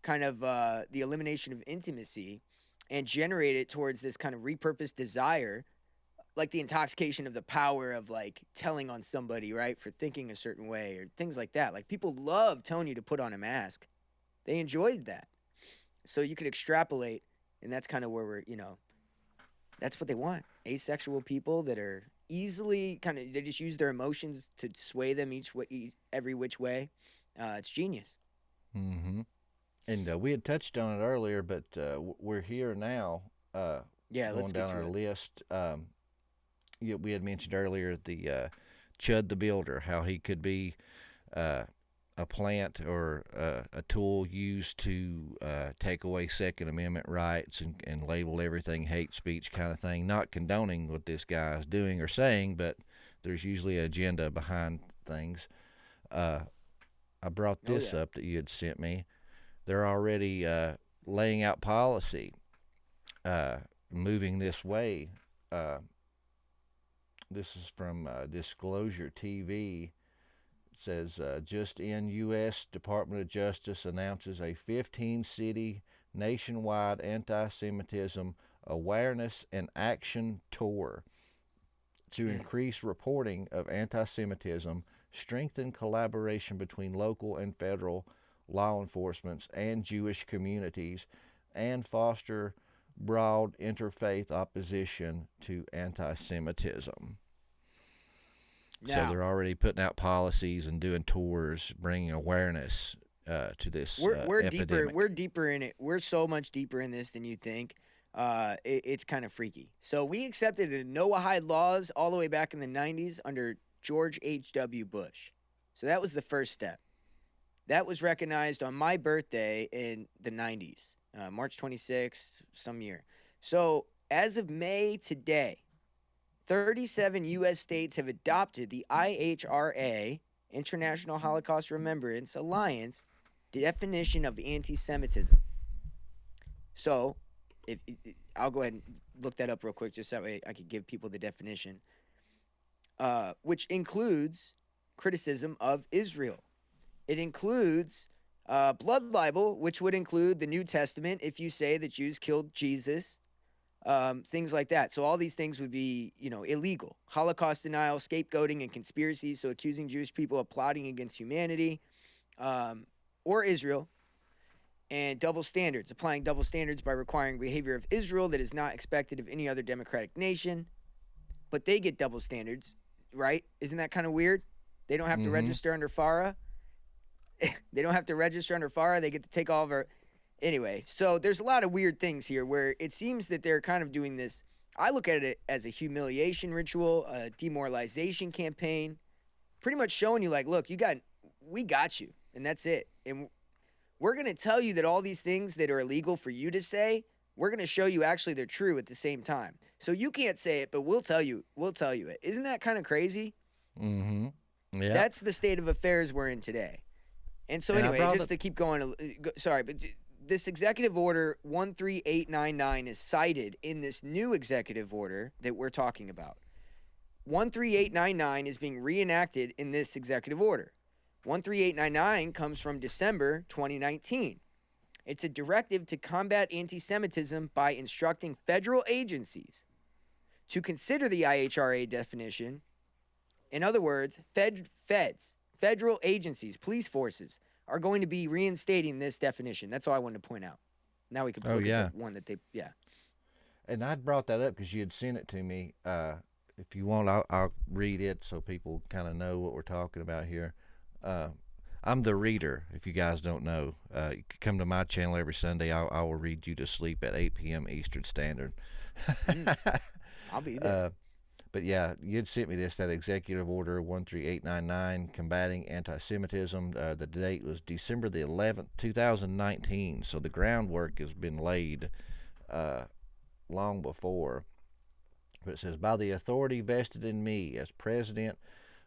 kind of the elimination of intimacy and generate it towards this kind of repurposed desire, like the intoxication of the power of like telling on somebody, right, for thinking a certain way or things like that. Like people love telling you to put on a mask. They enjoyed that. So you could extrapolate, and that's kind of where we're, that's what they want. Asexual people that are easily they just use their emotions to sway them every which way. It's genius. Mm-hmm. And we had touched on it earlier, but we're here now. Going down our list. We had mentioned earlier the Chud the Builder, how he could be a plant or a tool used to take away Second Amendment rights and label everything hate speech kind of thing. Not condoning what this guy is doing or saying, but there's usually an agenda behind things. I brought this up that you had sent me. They're already laying out policy, moving this way. This is from Disclosure TV. It says, just in U.S. Department of Justice announces a 15-city nationwide anti-Semitism awareness and action tour to increase reporting of anti-Semitism, strengthen collaboration between local and federal law enforcements and Jewish communities, and foster broad interfaith opposition to anti-Semitism. So they're already putting out policies and doing tours, bringing awareness to this epidemic. We're deeper in it. We're so much deeper in this than you think. It's kind of freaky. So we accepted the Noahide laws all the way back in the 90s under George H.W. Bush. So that was the first step. That was recognized on my birthday in the 90s, March 26th, some year. So as of May today, 37 U.S. states have adopted the IHRA, International Holocaust Remembrance Alliance, definition of anti-Semitism. So I'll go ahead and look that up real quick just that way I could give people the definition, which includes criticism of Israel. It includes blood libel, which would include the New Testament if you say that Jews killed Jesus, things like that. So all these things would be, illegal. Holocaust denial, scapegoating, and conspiracy, so accusing Jewish people of plotting against humanity or Israel. And double standards, applying double standards by requiring behavior of Israel that is not expected of any other democratic nation. But they get double standards, right? Isn't that kind of weird? They don't have to register under FARA. They don't have to register under FARA. They get to take all of our... Anyway, so there's a lot of weird things here where it seems that they're kind of doing this. I look at it as a humiliation ritual, a demoralization campaign, pretty much showing you like, look, we got you, and that's it. And we're going to tell you that all these things that are illegal for you to say, we're going to show you actually they're true at the same time. So you can't say it, but we'll tell you it. Isn't that kind of crazy? Mm-hmm. Yeah. That's the state of affairs we're in today. And so anyway, just to keep going, sorry, but this executive order 13899 is cited in this new executive order that we're talking about. 13899 is being reenacted in this executive order. 13899 comes from December 2019. It's a directive to combat anti-Semitism by instructing federal agencies to consider the IHRA definition. In other words, federal agencies, police forces, are going to be reinstating this definition. That's all I wanted to point out. Now we can look at the one that they, And I brought that up because you had sent it to me. If you want, I'll read it so people kind of know what we're talking about here. I'm the reader, if you guys don't know. You can come to my channel every Sunday. I will read you to sleep at 8 p.m. Eastern Standard. I'll be there. But yeah, you'd sent me that executive order 13899 combating anti-Semitism. The date was December the 11th, 2019. So the groundwork has been laid long before. But it says, by the authority vested in me as president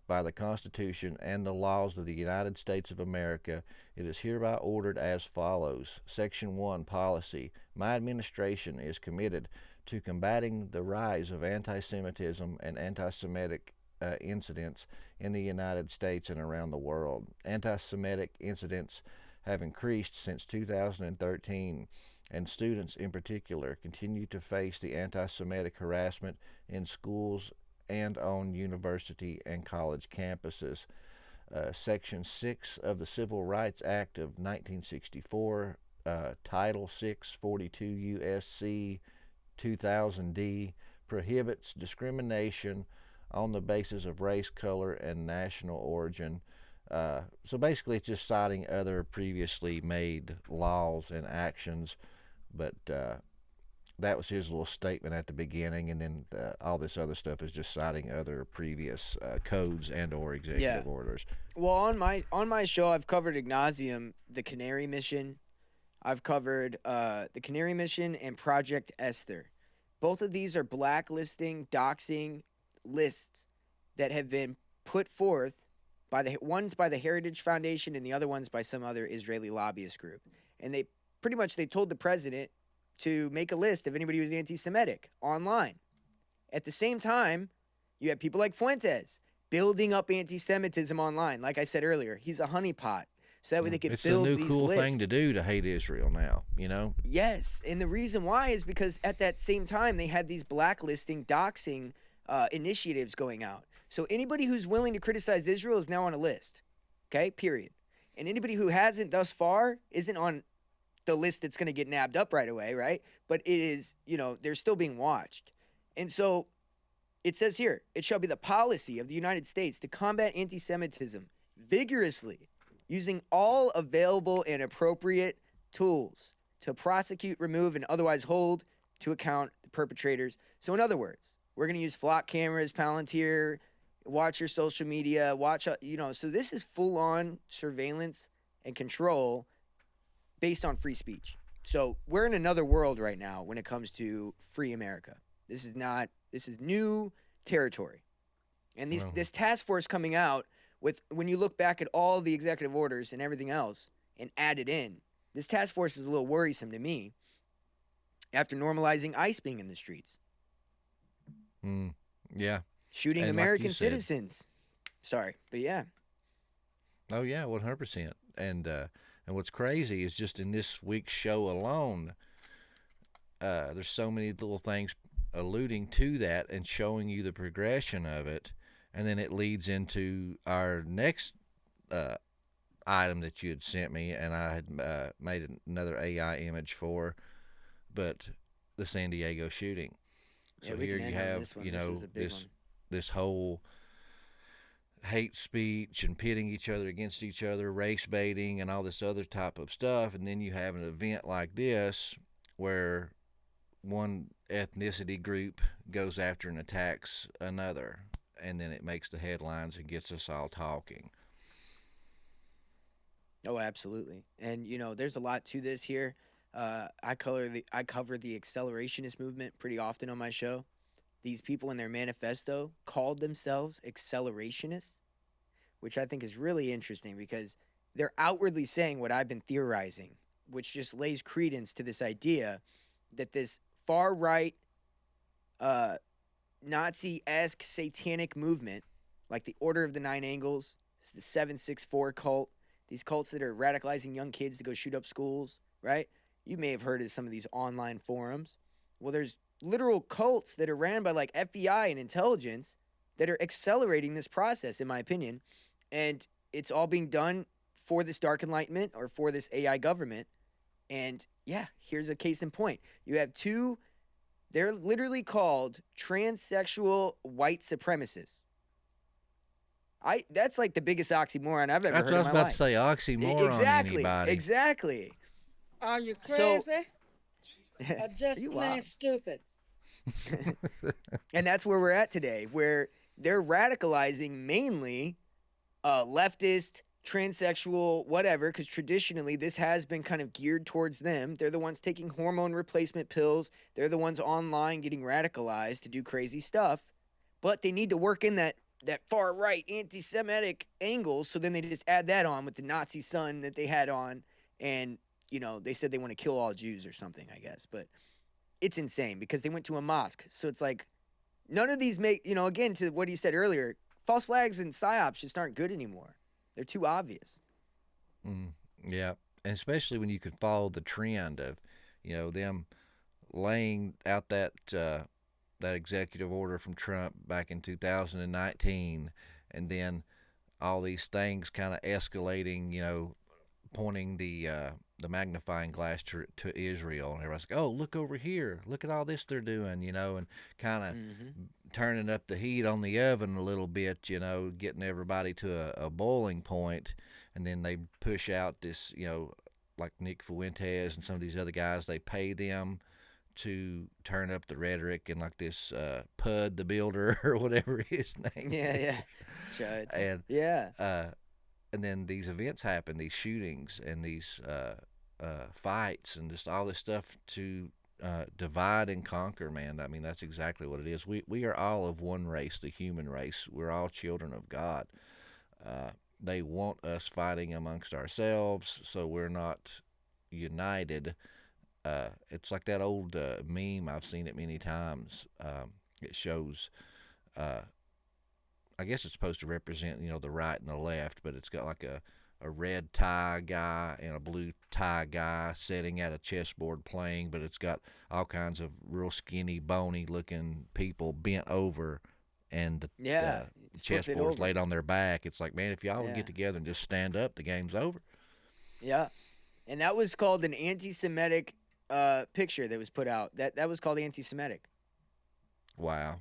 by the Constitution and the laws of the United States of America, it is hereby ordered as follows. Section 1, policy. My administration is committed to combating the rise of anti-Semitism and anti-Semitic incidents in the United States and around the world. Anti-Semitic incidents have increased since 2013, and students in particular continue to face the anti-Semitic harassment in schools and on university and college campuses. Section 6 of the Civil Rights Act of 1964, Title 642 U.S.C. 2000D, prohibits discrimination on the basis of race, color, and national origin. So basically it's just citing other previously made laws and actions, but that was his little statement at the beginning, and then all this other stuff is just citing other previous codes and or executive orders. Well, on my show, I've covered ad nauseum the Canary Mission. I've covered the Canary Mission and Project Esther. Both of these are blacklisting, doxing lists that have been put forth by one's by the Heritage Foundation and the other one's by some other Israeli lobbyist group. And they told the president to make a list of anybody who's anti-Semitic online. At the same time, you have people like Fuentes building up anti-Semitism online. Like I said earlier, he's a honeypot. So that way they could build these lists. It's a new cool thing to do to hate Israel now, you know? Yes, and the reason why is because at that same time they had these blacklisting, doxing initiatives going out. So anybody who's willing to criticize Israel is now on a list, okay, period. And anybody who hasn't thus far isn't on the list that's going to get nabbed up right away, right? But it is, they're still being watched. And so it says here, it shall be the policy of the United States to combat anti-Semitism vigorously, using all available and appropriate tools to prosecute, remove, and otherwise hold to account the perpetrators. So in other words, we're going to use flock cameras, Palantir, watch your social media, so this is full-on surveillance and control based on free speech. So we're in another world right now when it comes to free America. This is new territory. And this task force coming out when you look back at all the executive orders and everything else and add it in, this task force is a little worrisome to me after normalizing ICE being in the streets. Yeah. Shooting and American citizens. Sorry, but yeah. Oh yeah, 100%. And what's crazy is just in this week's show alone, there's so many little things alluding to that and showing you the progression of it, and then it leads into our next item that you had sent me, and I had made another AI image for, but the San Diego shooting. So here you have, this whole hate speech and pitting each other against each other, race baiting, and all this other type of stuff. And then you have an event like this where one ethnicity group goes after and attacks another, and then it makes the headlines and gets us all talking. Oh, absolutely. And, there's a lot to this here. I cover the accelerationist movement pretty often on my show. These people in their manifesto called themselves accelerationists, which I think is really interesting because they're outwardly saying what I've been theorizing, which just lays credence to this idea that this far-right Nazi-esque satanic movement, like the Order of the Nine Angles, the 764 cult, these cults that are radicalizing young kids to go shoot up schools, right? You may have heard of some of these online forums. Well, there's literal cults that are ran by like FBI and intelligence that are accelerating this process, in my opinion. And it's all being done for this dark enlightenment or for this AI government. And yeah, here's a case in point. You have they're literally called transsexual white supremacists. That's like the biggest oxymoron I've ever heard in my life. That's what I was about to say, oxymoron on anybody. Exactly. Are you crazy? Or just plain stupid? And that's where we're at today, where they're radicalizing mainly leftist, transsexual, whatever, because traditionally this has been kind of geared towards them. They're the ones taking hormone replacement pills. They're the ones online getting radicalized to do crazy stuff. But they need to work in that far-right anti-Semitic angle, so then they just add that on with the Nazi sun that they had on, and, they said they want to kill all Jews or something, I guess. But it's insane because they went to a mosque. So it's like none of these make, again, to what he said earlier, false flags and psyops just aren't good anymore. They're too obvious. Yeah. and especially when you can follow the trend of, them laying out that executive order from Trump back in 2019, and then all these things kind of escalating, pointing the magnifying glass to Israel, and everybody's like, oh, look over here, look at all this they're doing, and kind of turning up the heat on the oven a little bit, getting everybody to a boiling point, and then they push out this, like Nick Fuentes and some of these other guys, they pay them to turn up the rhetoric, and like this Chud the Builder or whatever his name is. Chud. And and then these events happen, these shootings and these fights and just all this stuff to divide and conquer, man. I mean, that's exactly what it is. We are all of one race, the human race. We're all children of God. They want us fighting amongst ourselves, so we're not united. It's like that old meme. I've seen it many times. It shows, I guess it's supposed to represent, the right and the left, but it's got like a red tie guy and a blue tie guy sitting at a chessboard playing, but it's got all kinds of real skinny, bony looking people bent over, and the chessboard's laid on their back. It's like, man, if y'all would get together and just stand up, the game's over. Yeah. And that was called an anti-Semitic picture that was put out. That was called anti-Semitic. Wow.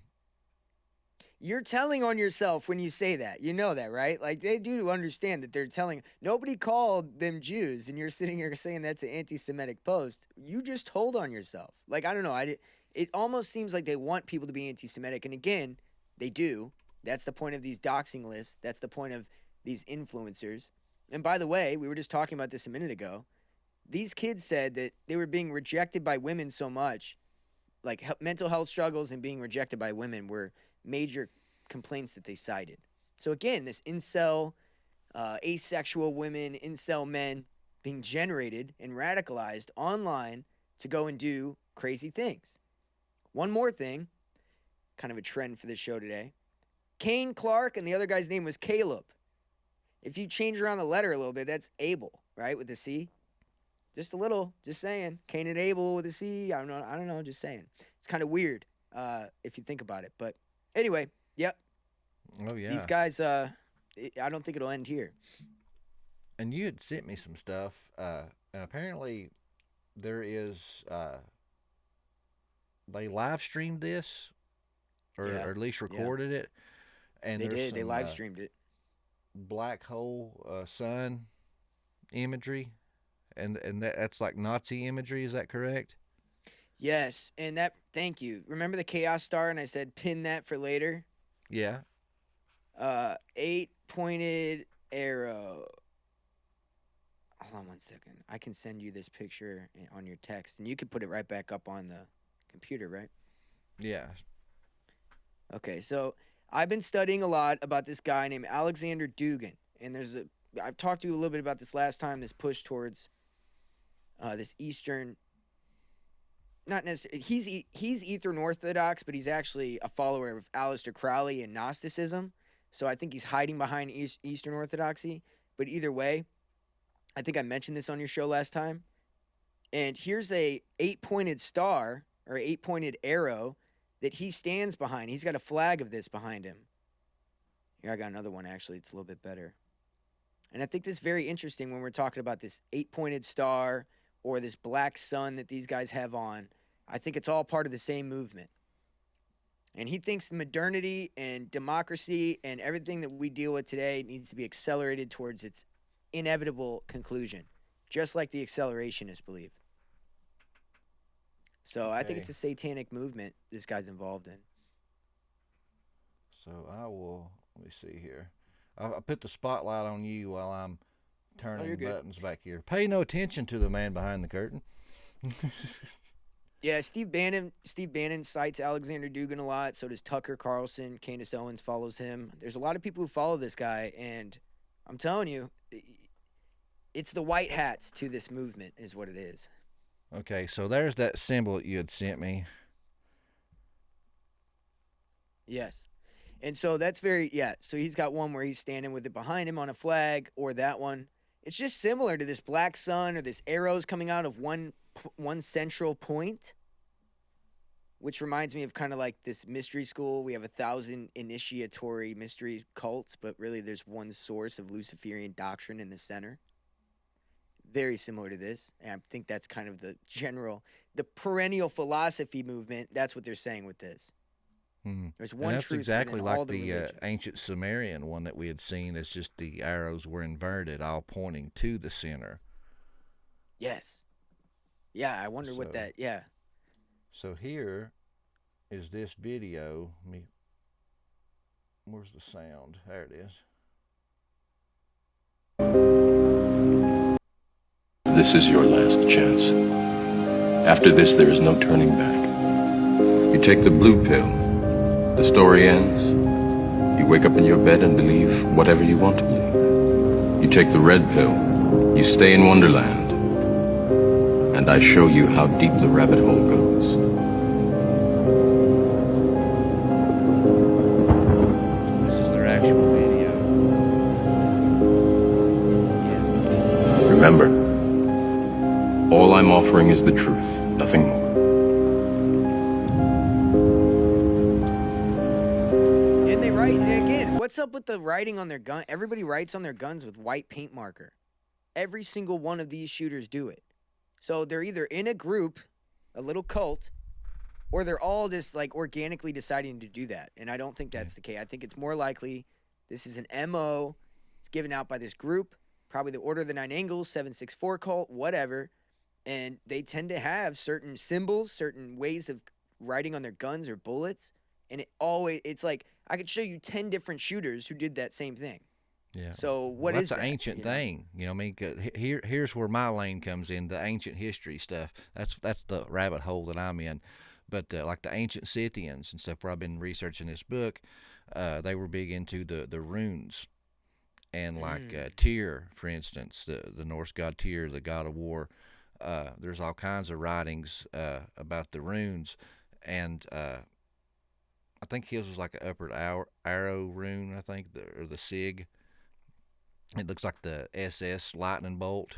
You're telling on yourself when you say that. You know that, right? Like, they do understand that they're telling. Nobody called them Jews, and you're sitting here saying that's an anti-Semitic post. You just told on yourself. Like, I don't know. It almost seems like they want people to be anti-Semitic. And again, they do. That's the point of these doxing lists. That's the point of these influencers. And by the way, we were just talking about this a minute ago. These kids said that they were being rejected by women so much, like mental health struggles and being rejected by women were major complaints that they cited. So again, this incel, asexual women, incel men being generated and radicalized online to go and do crazy things. One more thing, kind of a trend for this show today. Kane Clark, and the other guy's name was Caleb. If you change around the letter a little bit, that's Abel, right, with a C. Just a little, just saying. Cain and Abel with a C. I don't know, just saying. It's kind of weird if you think about it. But anyway, yep. Oh, yeah. These guys, I don't think it'll end here. And you had sent me some stuff, and apparently there is, they live streamed this, or at least recorded it. And they did. They live streamed it. Black hole sun imagery, and that's like Nazi imagery. Is that correct? Yes, and thank you. Remember the Chaos Star, and I said pin that for later? Yeah. 8-pointed arrow. Hold on one second. I can send you this picture on your text, and you can put it right back up on the computer, right? Yeah. Okay, so I've been studying a lot about this guy named Alexander Dugin, and I've talked to you a little bit about this last time, this push towards this Eastern, not necessarily, he's Eastern Orthodox, but he's actually a follower of Aleister Crowley and Gnosticism, so I think he's hiding behind Eastern Orthodoxy, but either way, I think I mentioned this on your show last time, and here's a 8-pointed star, or 8-pointed arrow, that he stands behind. He's got a flag of this behind him. Here, I got another one, actually. It's a little bit better. And I think this is very interesting when we're talking about this 8-pointed star or this black sun that these guys have on. I think it's all part of the same movement. And he thinks modernity and democracy and everything that we deal with today needs to be accelerated towards its inevitable conclusion, just like the accelerationists believe. So I think it's a satanic movement this guy's involved in. So let me see here. I'll put the spotlight on you while I'm turning buttons back here. Pay no attention to the man behind the curtain. Yeah, Steve Bannon cites Alexander Dugin a lot. So does Tucker Carlson. Candace Owens follows him. There's a lot of people who follow this guy, and I'm telling you, it's the white hats to this movement is what it is. Okay, so there's that symbol that you had sent me. Yes. And so that's so he's got one where he's standing with it behind him on a flag, or that one It's just similar to this black sun or this arrows coming out of one central point, which reminds me of kind of like this mystery school. We have 1,000 initiatory mystery cults, but really there's one source of Luciferian doctrine in the center. Very similar to this. And I think that's kind of the perennial philosophy movement. That's what they're saying with this. There's one that's truth exactly within all like the the religions. ancient Sumerian one that we had seen. It's just the arrows were inverted, all pointing to the center. Yes. Yeah, I wonder what that, yeah. So here is this video. Where's the sound? There it is. This is your last chance. After this, there is no turning back. You take the blue pill. The story ends. You wake up in your bed and believe whatever you want to believe. You take the red pill. You stay in Wonderland. And I show you how deep the rabbit hole goes. This is their actual video. Remember, all I'm offering is the truth, nothing more. And they write, again, what's up with the writing on their gun? Everybody writes on their guns with white paint marker. Every single one of these shooters do it. So they're either in a group, a little cult, or they're all just like organically deciding to do that. And I don't think that's the case. I think it's more likely this is an MO. It's given out by this group, probably the Order of the Nine Angles, 764 cult, whatever. And they tend to have certain symbols, certain ways of writing on their guns or bullets. And it's like, I could show you 10 different shooters who did that same thing. Yeah. So what well, is that's that? an ancient thing, you know. I mean, here's where my lane comes in, the ancient history stuff. That's the rabbit hole that I'm in. But like the ancient Scythians and stuff, where I've been researching this book, they were big into the runes, and like Tyr, for instance, the Norse god Tyr, the god of war. There's all kinds of writings about the runes, and I think his was like an upward arrow rune. I think or the Sig. It looks like the SS lightning bolt,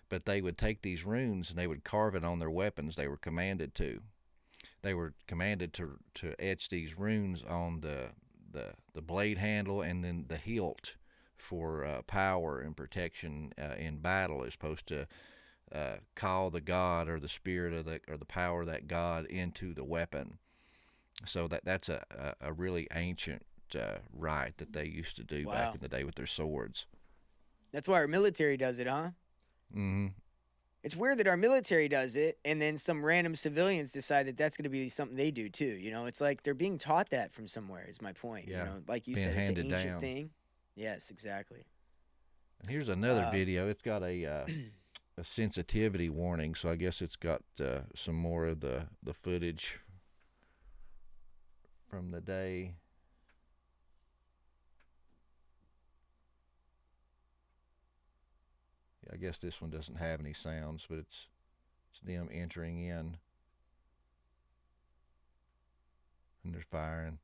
but they would take these runes and they would carve it on their weapons. They were commanded to. They were commanded to etch these runes on the blade handle and then the hilt for power and protection in battle, as opposed to call the god or the spirit or the power of that god into the weapon. So that's a really ancient rite that they used to do back in the day with their swords. That's why our military does it, huh? Mm-hmm. It's weird that our military does it, and then some random civilians decide that that's going to be something they do too. You know, it's like they're being taught that from somewhere. Is my point. Yeah. You know, like you Being said, it's an handed ancient down. thing. Yes, exactly. And here's another video. It's got a sensitivity warning, so I guess it's got some more of the footage from the day. I guess this one doesn't have any sounds, but it's them entering in, and they're firing.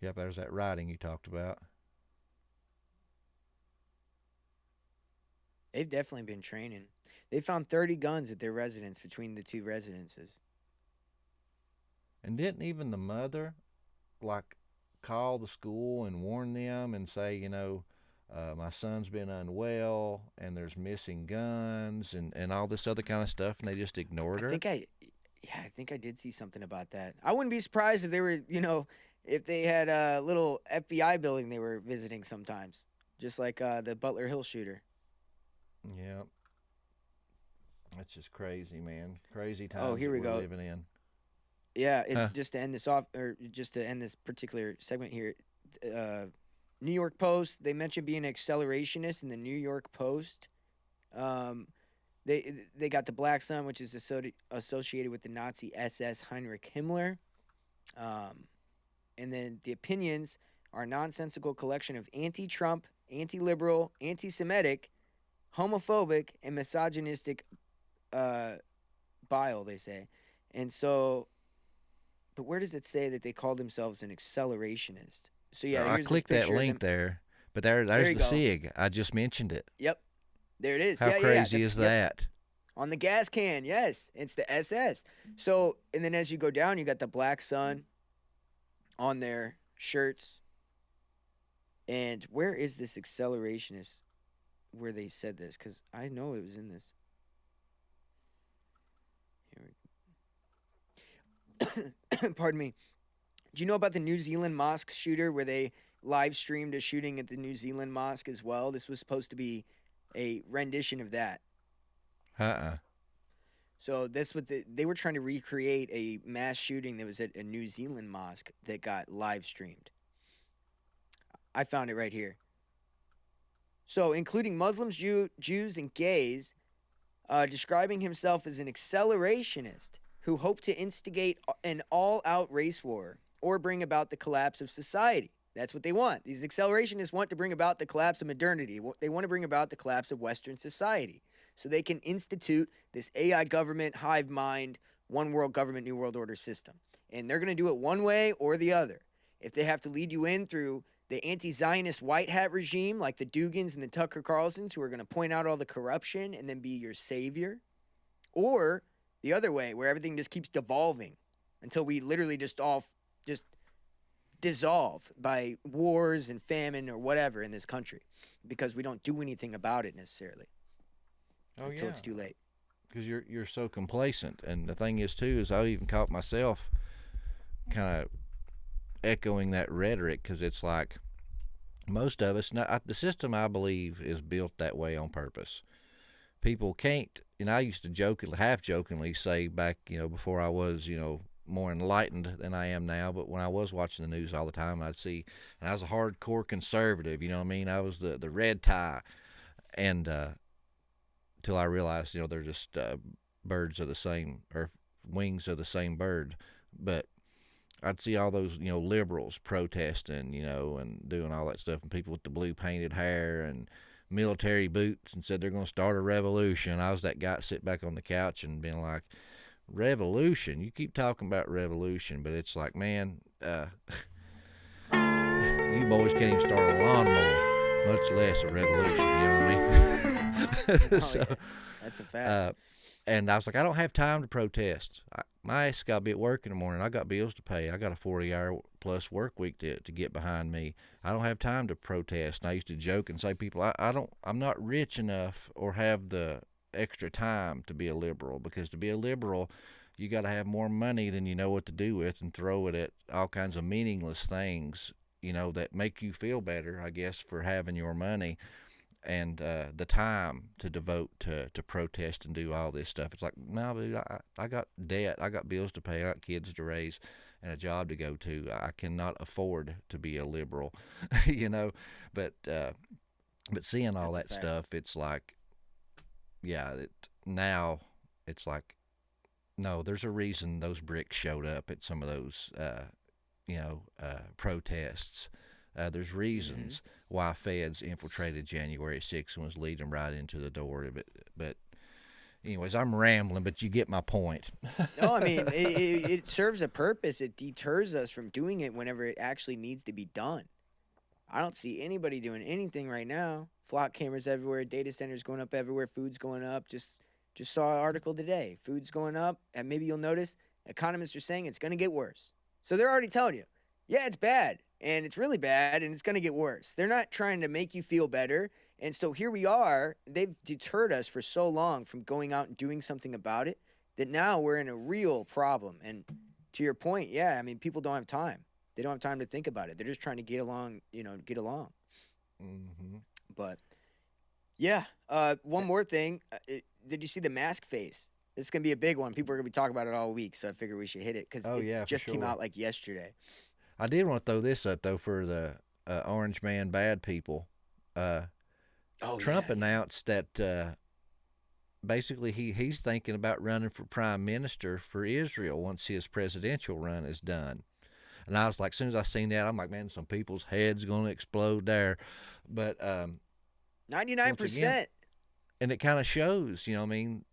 Yep, there's that writing you talked about. They've definitely been training. They found 30 guns at their residence between the two residences. And didn't even the mother, like, call the school and warn them and say, you know, my son's been unwell and there's missing guns and all this other kind of stuff, and they just ignored her? I think I did see something about that. I wouldn't be surprised if they were, you know, if they had a little FBI building they were visiting sometimes, just like the Butler Hill shooter. Yeah. That's just crazy, man. Crazy times Oh, here we we're go. living in. Yeah, just to end this off, or just to end this particular segment here, New York Post, they mentioned being an accelerationist in the New York Post. They got the Black Sun, which is associated with the Nazi SS Heinrich Himmler. And then the opinions are a nonsensical collection of anti-Trump, anti-liberal, anti-Semitic, homophobic and misogynistic bile, they say. And so, but where does it say that they call themselves an accelerationist? So yeah, I here's this clicked that picture of link them. there, but there's There the you go. SIG. I just mentioned it. Yep, there it is. How yeah, crazy yeah. is that? On the gas can, yes, it's the SS. So, and then as you go down, you got the black sun on their shirts. And where is this accelerationist where they said this? Because I know it was in this. Here we Pardon me. Do you know about the New Zealand mosque shooter where they live streamed a shooting at the New Zealand mosque as well? This was supposed to be a rendition of that. So that's what they were trying to recreate a mass shooting that was at a New Zealand mosque that got live streamed. I found it right here. So, including Muslims, Jews, and gays, describing himself as an accelerationist who hoped to instigate an all-out race war or bring about the collapse of society. That's what they want. These accelerationists want to bring about the collapse of modernity. They want to bring about the collapse of Western society so they can institute this AI government, hive mind, one world government, new world order system. And they're going to do it one way or the other. If they have to lead you in through the anti-Zionist white hat regime like the Dugans and the Tucker Carlsons who are going to point out all the corruption and then be your savior, or the other way where everything just keeps devolving until we literally just dissolve by wars and famine or whatever in this country because we don't do anything about it necessarily until it's too late. Because you're so complacent. And the thing is too is I even caught myself kind of echoing that rhetoric, because it's like most of us, the system I believe is built that way on purpose. People can't, and I used to half jokingly say back, before I was, more enlightened than I am now, but when I was watching the news all the time, I'd see, and I was a hardcore conservative, you know what I mean? I was the red tie, and till I realized, they're just birds of the same, or wings of the same bird. But I'd see all those, liberals protesting, and doing all that stuff, and people with the blue painted hair and military boots, and said they're going to start a revolution. I was that guy sit back on the couch and being like, revolution? You keep talking about revolution, but it's like, man, you boys can't even start a lawnmower, much less a revolution. You know what I mean? So, yeah. That's a fact. And I was like, I don't have time to protest. My ass got to be at work in the morning. I got bills to pay. I got a 40-hour plus work week to get behind me. I don't have time to protest. And I used to joke and say, people, I'm not rich enough or have the extra time to be a liberal, because to be a liberal, you got to have more money than you know what to do with and throw it at all kinds of meaningless things, that make you feel better, I guess, for having your money. And the time to devote to protest and do all this stuff. It's like, no, dude, I got debt. I got bills to pay. I got kids to raise and a job to go to. I cannot afford to be a liberal, But seeing all that stuff, it's like, now it's like, no, there's a reason those bricks showed up at some of those, protests. There's reasons why feds infiltrated January 6th and was leading them right into the door. But anyways, I'm rambling, but you get my point. No, I mean, it serves a purpose. It deters us from doing it whenever it actually needs to be done. I don't see anybody doing anything right now. Flock cameras everywhere, data centers going up everywhere, food's going up. Just saw an article today. Food's going up, and maybe you'll notice economists are saying it's going to get worse. So they're already telling you, yeah, it's bad. And it's really bad, and it's going to get worse. They're not trying to make you feel better. And so here we are. They've deterred us for so long from going out and doing something about it that now we're in a real problem. And to your point, yeah, I mean, people don't have time. They don't have time to think about it. They're just trying to get along, get along. Mm-hmm. But, yeah, one more thing. Did you see the mask face? It's going to be a big one. People are going to be talking about it all week, so I figure we should hit it because it just came out like yesterday. I did want to throw this up, though, for the Orange Man bad people. Trump announced that basically he's thinking about running for prime minister for Israel once his presidential run is done. And I was like, as soon as I seen that, I'm like, man, some people's heads going to explode there. But 99%. and it kind of shows, I mean,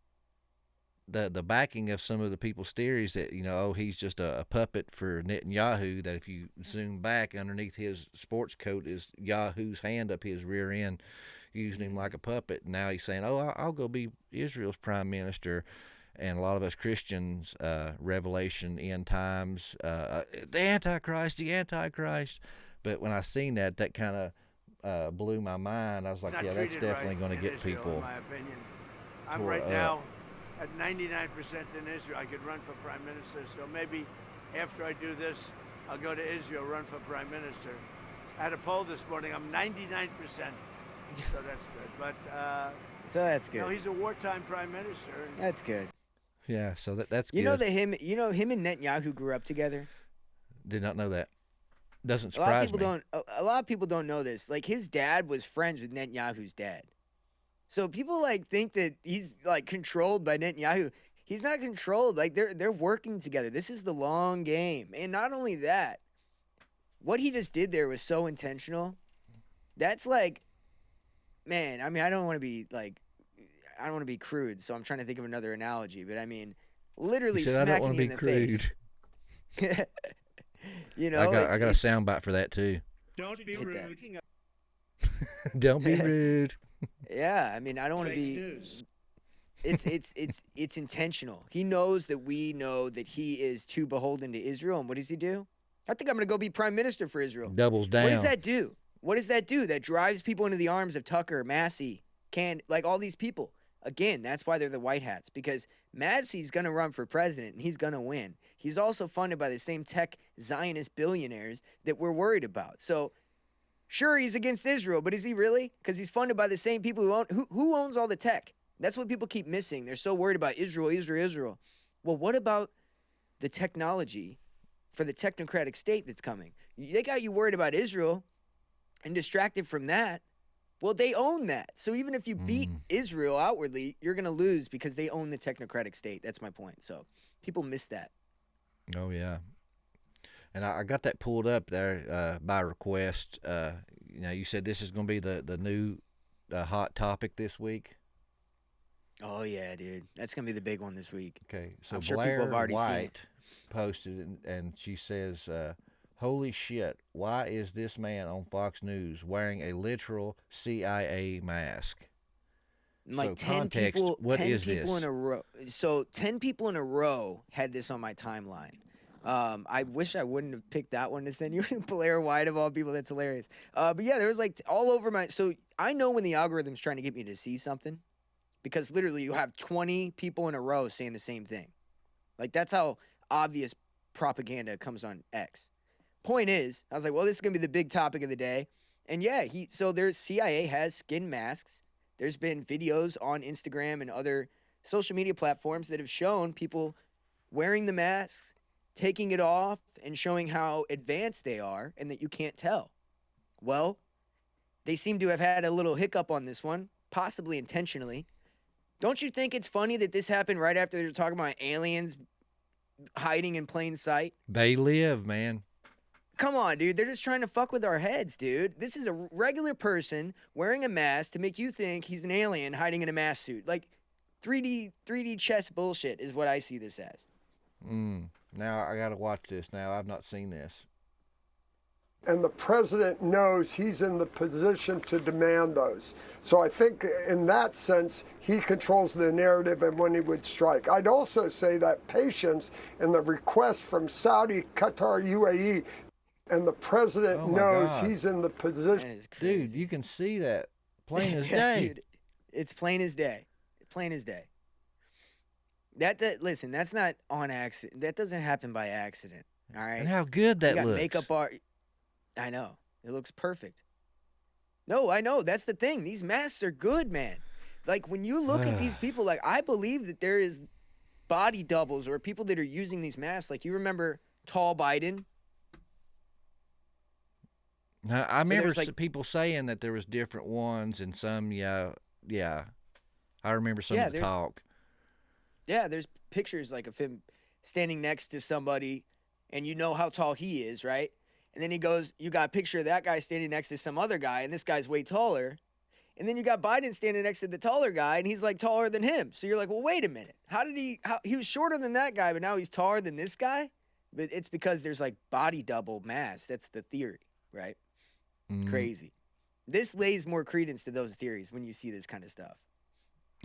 the backing of some of the people's theories that, he's just a puppet for Netanyahu, that if you zoom back, underneath his sports coat is Yahoo's hand up his rear end, using him like a puppet. Now he's saying, I'll go be Israel's prime minister. And a lot of us Christians, Revelation, end times, the Antichrist. But when I seen that kind of blew my mind. I was like, yeah, that's definitely going to get Israel, people. In my opinion, I'm right now at 99% in Israel. I could run for prime minister. So maybe after I do this, I'll go to Israel, run for prime minister. I had a poll this morning. I'm 99%. So that's good. But so that's good. He's a wartime prime minister. That's good. Yeah, so that's good. You know that him and Netanyahu grew up together? Did not know that. Doesn't surprise me. A lot of people don't know this. Like, his dad was friends with Netanyahu's dad. So people think that he's controlled by Netanyahu. He's not controlled. Like, they're working together. This is the long game. And not only that, what he just did there was so intentional. That's man, I mean, I don't want to be crude, so I'm trying to think of another analogy, but I mean, literally smacking you in the face. I got a sound bite for that too. Don't be rude. Don't be rude. Yeah, I mean, I don't want to be. News. It's intentional. He knows that we know that he is too beholden to Israel, and what does he do? I think I'm going to go be prime minister for Israel. Doubles down. What does that do? That drives people into the arms of Tucker, Massey, all these people. Again, that's why they're the white hats, because Massey's going to run for president, and he's going to win. He's also funded by the same tech Zionist billionaires that we're worried about. So, sure, he's against Israel, but is he really? Because he's funded by the same people who owns all the tech. That's what people keep missing. They're so worried about Israel. Well, what about the technology for the technocratic state that's coming? They got you worried about Israel and distracted from that. Well, they own that. So even if you beat Israel outwardly, you're going to lose because they own the technocratic state. That's my point. So people miss that. Oh, yeah. And I got that pulled up there by request. You said this is going to be the new hot topic this week. Oh, yeah, dude. That's going to be the big one this week. Okay. So I'm sure Blair people have already seen White it. posted, and she says, holy shit, why is this man on Fox News wearing a literal CIA mask? Like so 10 context, people, what 10 is people this? in a row. So 10 people in a row had this on my timeline. I wish I wouldn't have picked that one to send you. Blair White of all people, that's hilarious. But yeah, there was all over my. So I know when the algorithm's trying to get me to see something, because literally you have 20 people in a row saying the same thing. That's how obvious propaganda comes on X. Point is, I was like, well, this is gonna be the big topic of the day, and yeah, there's CIA has skin masks. There's been videos on Instagram and other social media platforms that have shown people wearing the masks, taking it off, and showing how advanced they are and that you can't tell. Well, they seem to have had a little hiccup on this one, possibly intentionally. Don't you think it's funny that this happened right after they were talking about aliens hiding in plain sight? They live, man. Come on, dude. They're just trying to fuck with our heads, dude. This is a regular person wearing a mask to make you think he's an alien hiding in a mask suit. 3D chess bullshit is what I see this as. Now I got to watch this. Now I've not seen this. And the president knows he's in the position to demand those. So I think in that sense, he controls the narrative and when he would strike. I'd also say that patience and the request from Saudi, Qatar, UAE, and the president knows he's in the position. Dude, you can see that plain as day. Dude, it's plain as day. Plain as day. Listen, that's not on accident. That doesn't happen by accident. All right. And how good that you got looks. Makeup art. I know. It looks perfect. No, I know. That's the thing. These masks are good, man. When you look at these people, I believe that there is body doubles or people that are using these masks. You remember Tall Biden? Now, I remember people saying that there was different ones and some, yeah. I remember some of the talk. Yeah, there's pictures of him standing next to somebody, and you know how tall he is, right? And then he goes, you got a picture of that guy standing next to some other guy, and this guy's way taller. And then you got Biden standing next to the taller guy, and he's like taller than him. So you're like, well, wait a minute. How he was shorter than that guy, but now he's taller than this guy? But it's because there's like body double mass. That's the theory, right? Crazy. This lays more credence to those theories when you see this kind of stuff.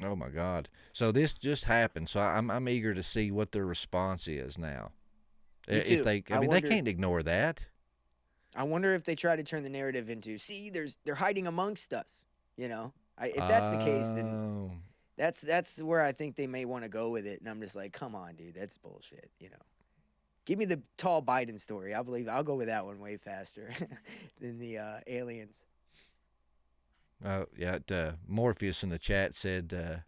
Oh my God! So this just happened. So I'm eager to see what their response is now. Me If too. they, I mean, they can't ignore that. I wonder if they try to turn the narrative into, see, they're hiding amongst us. You know, if that's the case, then that's where I think they may want to go with it. And I'm just like, come on, dude, that's bullshit. You know, give me the tall Biden story. I'll go with that one way faster than the aliens. Yeah, Morpheus in the chat said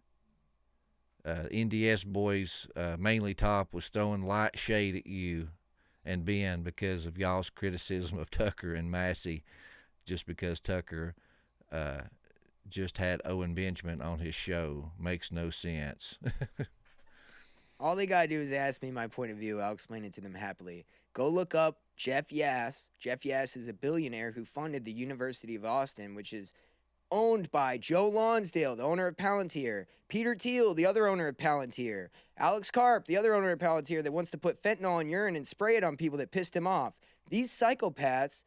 NDS boys, mainly Top, was throwing light shade at you and Ben because of y'all's criticism of Tucker and Massey, just because Tucker just had Owen Benjamin on his show. Makes no sense. All they got to do is ask me my point of view. I'll explain it to them happily. Go look up Jeff Yass. Jeff Yass is a billionaire who funded the University of Austin, which is owned by Joe Lonsdale, the owner of Palantir, Peter Thiel, the other owner of Palantir, Alex Karp, the other owner of Palantir that wants to put fentanyl in urine and spray it on people that pissed him off. These psychopaths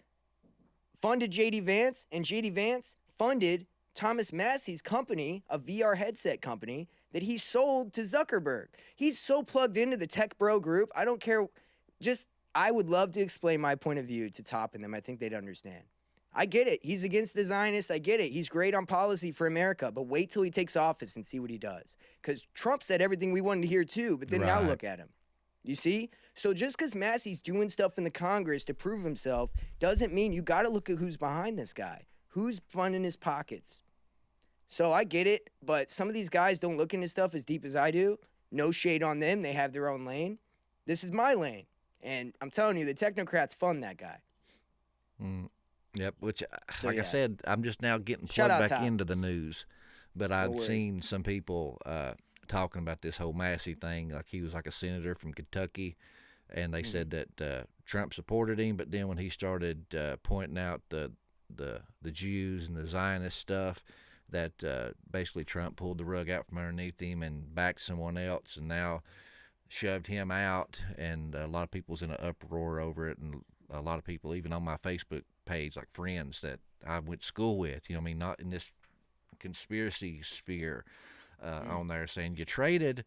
funded J.D. Vance, and J.D. Vance funded Thomas Massey's company, a VR headset company, that he sold to Zuckerberg. He's so plugged into the tech bro group. I don't care. I would love to explain my point of view to Top and them. I think they'd understand. I get it. He's against the Zionists. I get it. He's great on policy for America, but wait till he takes office and see what he does. Because Trump said everything we wanted to hear too, but then now look at him. You see? So just because Massey's doing stuff in the Congress to prove himself doesn't mean you got to look at who's behind this guy. Who's funding his pockets? So I get it, but some of these guys don't look into stuff as deep as I do. No shade on them. They have their own lane. This is my lane. And I'm telling you, the technocrats fund that guy. Yep, which, So, like I yeah. said, I'm just now getting Shout plugged out, back Tom. into the news. But I'd worries. seen some people talking about this whole Massey thing, like he was like a senator from Kentucky, and they said that Trump supported him, but then when he started pointing out the Jews and the Zionist stuff, that basically Trump pulled the rug out from underneath him and backed someone else, and now shoved him out, and a lot of people's in an uproar over it, and a lot of people, even on my Facebook page, like friends that I went to school with, you know what I mean, not in this conspiracy sphere, on there, saying you traded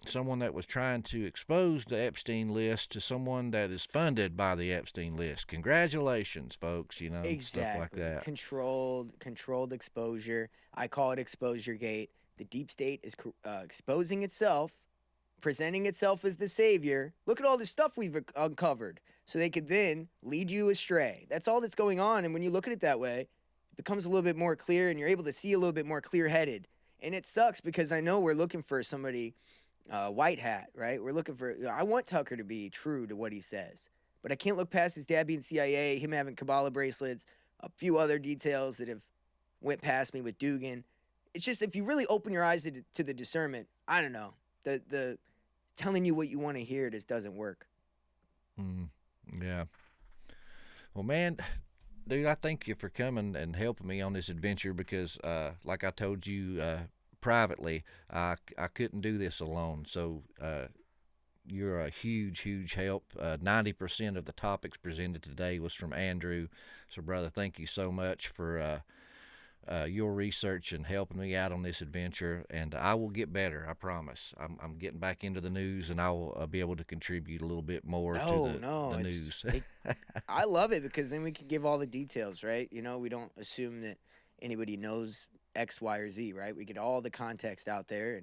someone that was trying to expose the Epstein list to someone that is funded by the Epstein list. Congratulations, folks, you know, stuff like that. Controlled exposure. I call it exposure gate. The deep state is exposing itself, presenting itself as the savior. Look at all the stuff we've uncovered, so they could then lead you astray. That's all that's going on. And when you look at it that way, it becomes a little bit more clear, and you're able to see a little bit more clear-headed. And it sucks because I know we're looking for somebody white hat, right? We're looking for, I want Tucker to be true to what he says, but I can't look past his dad being CIA, him having Kabbalah bracelets, a few other details that have went past me with Dugan. It's just, if you really open your eyes to the discernment, I don't know, the telling you what you want to hear just doesn't work. Yeah. Well, man, dude, I thank you for coming and helping me on this adventure because, like I told you privately, I couldn't do this alone. So you're a huge help. 90% of the topics presented today was from Andrew. So, brother, thank you so much for your research and helping me out on this adventure. And I will get better, I promise. I'm getting back into the news, and I will be able to contribute a little bit more to the news. I love it because then we can give all the details, right? You know, we don't assume that anybody knows X, Y, or Z, right? We get all the context out there,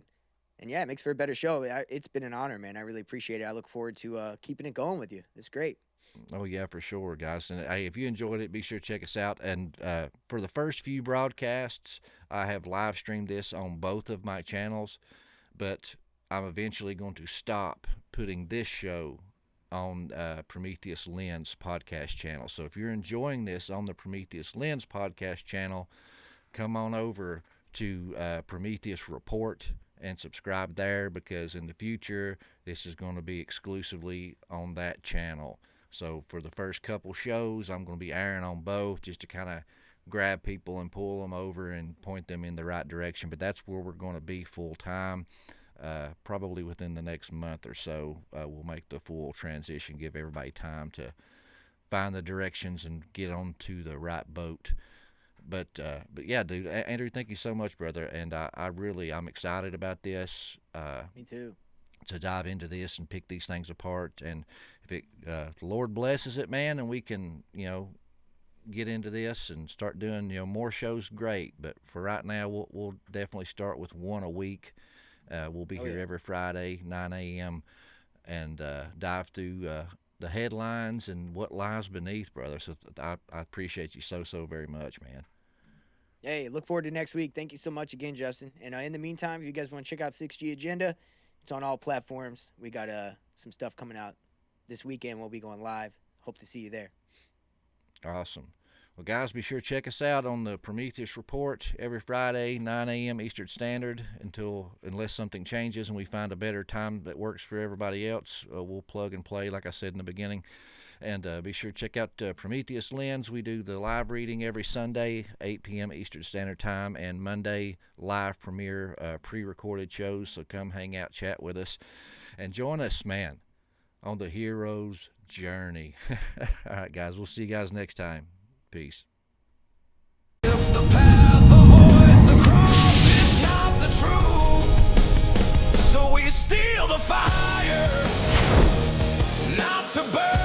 and yeah, it makes for a better show. It's been an honor, man. I really appreciate it. I look forward to keeping it going with you. It's great. Oh, yeah, for sure, guys. And hey, if you enjoyed it, be sure to check us out. And for the first few broadcasts, I have live streamed this on both of my channels, but I'm eventually going to stop putting this show on Prometheus Lens podcast channel. So if you're enjoying this on the Prometheus Lens podcast channel, come on over to Prometheus Report and subscribe there, because in the future, this is going to be exclusively on that channel. So for the first couple shows, I'm going to be airing on both just to kind of grab people and pull them over and point them in the right direction. But that's where we're going to be full time. Probably within the next month or so, we'll make the full transition, give everybody time to find the directions and get onto the right boat. But yeah, dude, Andrew, thank you so much, brother. And I'm excited about this. Me too. To dive into this and pick these things apart. And if the Lord blesses it, man, and we can, get into this and start doing, more shows, great. But for right now, we'll definitely start with one a week. We'll be here every Friday, 9 a.m., and dive through the headlines and what lies beneath, brother. So I appreciate you so very much, man. Hey, look forward to next week. Thank you so much again, Justin. And in the meantime, if you guys want to check out 6G Agenda, it's on all platforms. We got some stuff coming out this weekend. We'll be going live. Hope to see you there. Awesome. Well, guys, be sure to check us out on the Prometheus Report every Friday, 9 a.m. Eastern Standard, unless something changes and we find a better time that works for everybody else. We'll plug and play, like I said in the beginning. And be sure to check out Prometheus Lens. We do the live reading every Sunday, 8 p.m. Eastern Standard Time, and Monday live premiere pre-recorded shows. So come hang out, chat with us, and join us, man, on the hero's journey. All right, guys, we'll see you guys next time. Peace. If the path avoids the cross, it's not the truth. So we steal the fire, not to burn.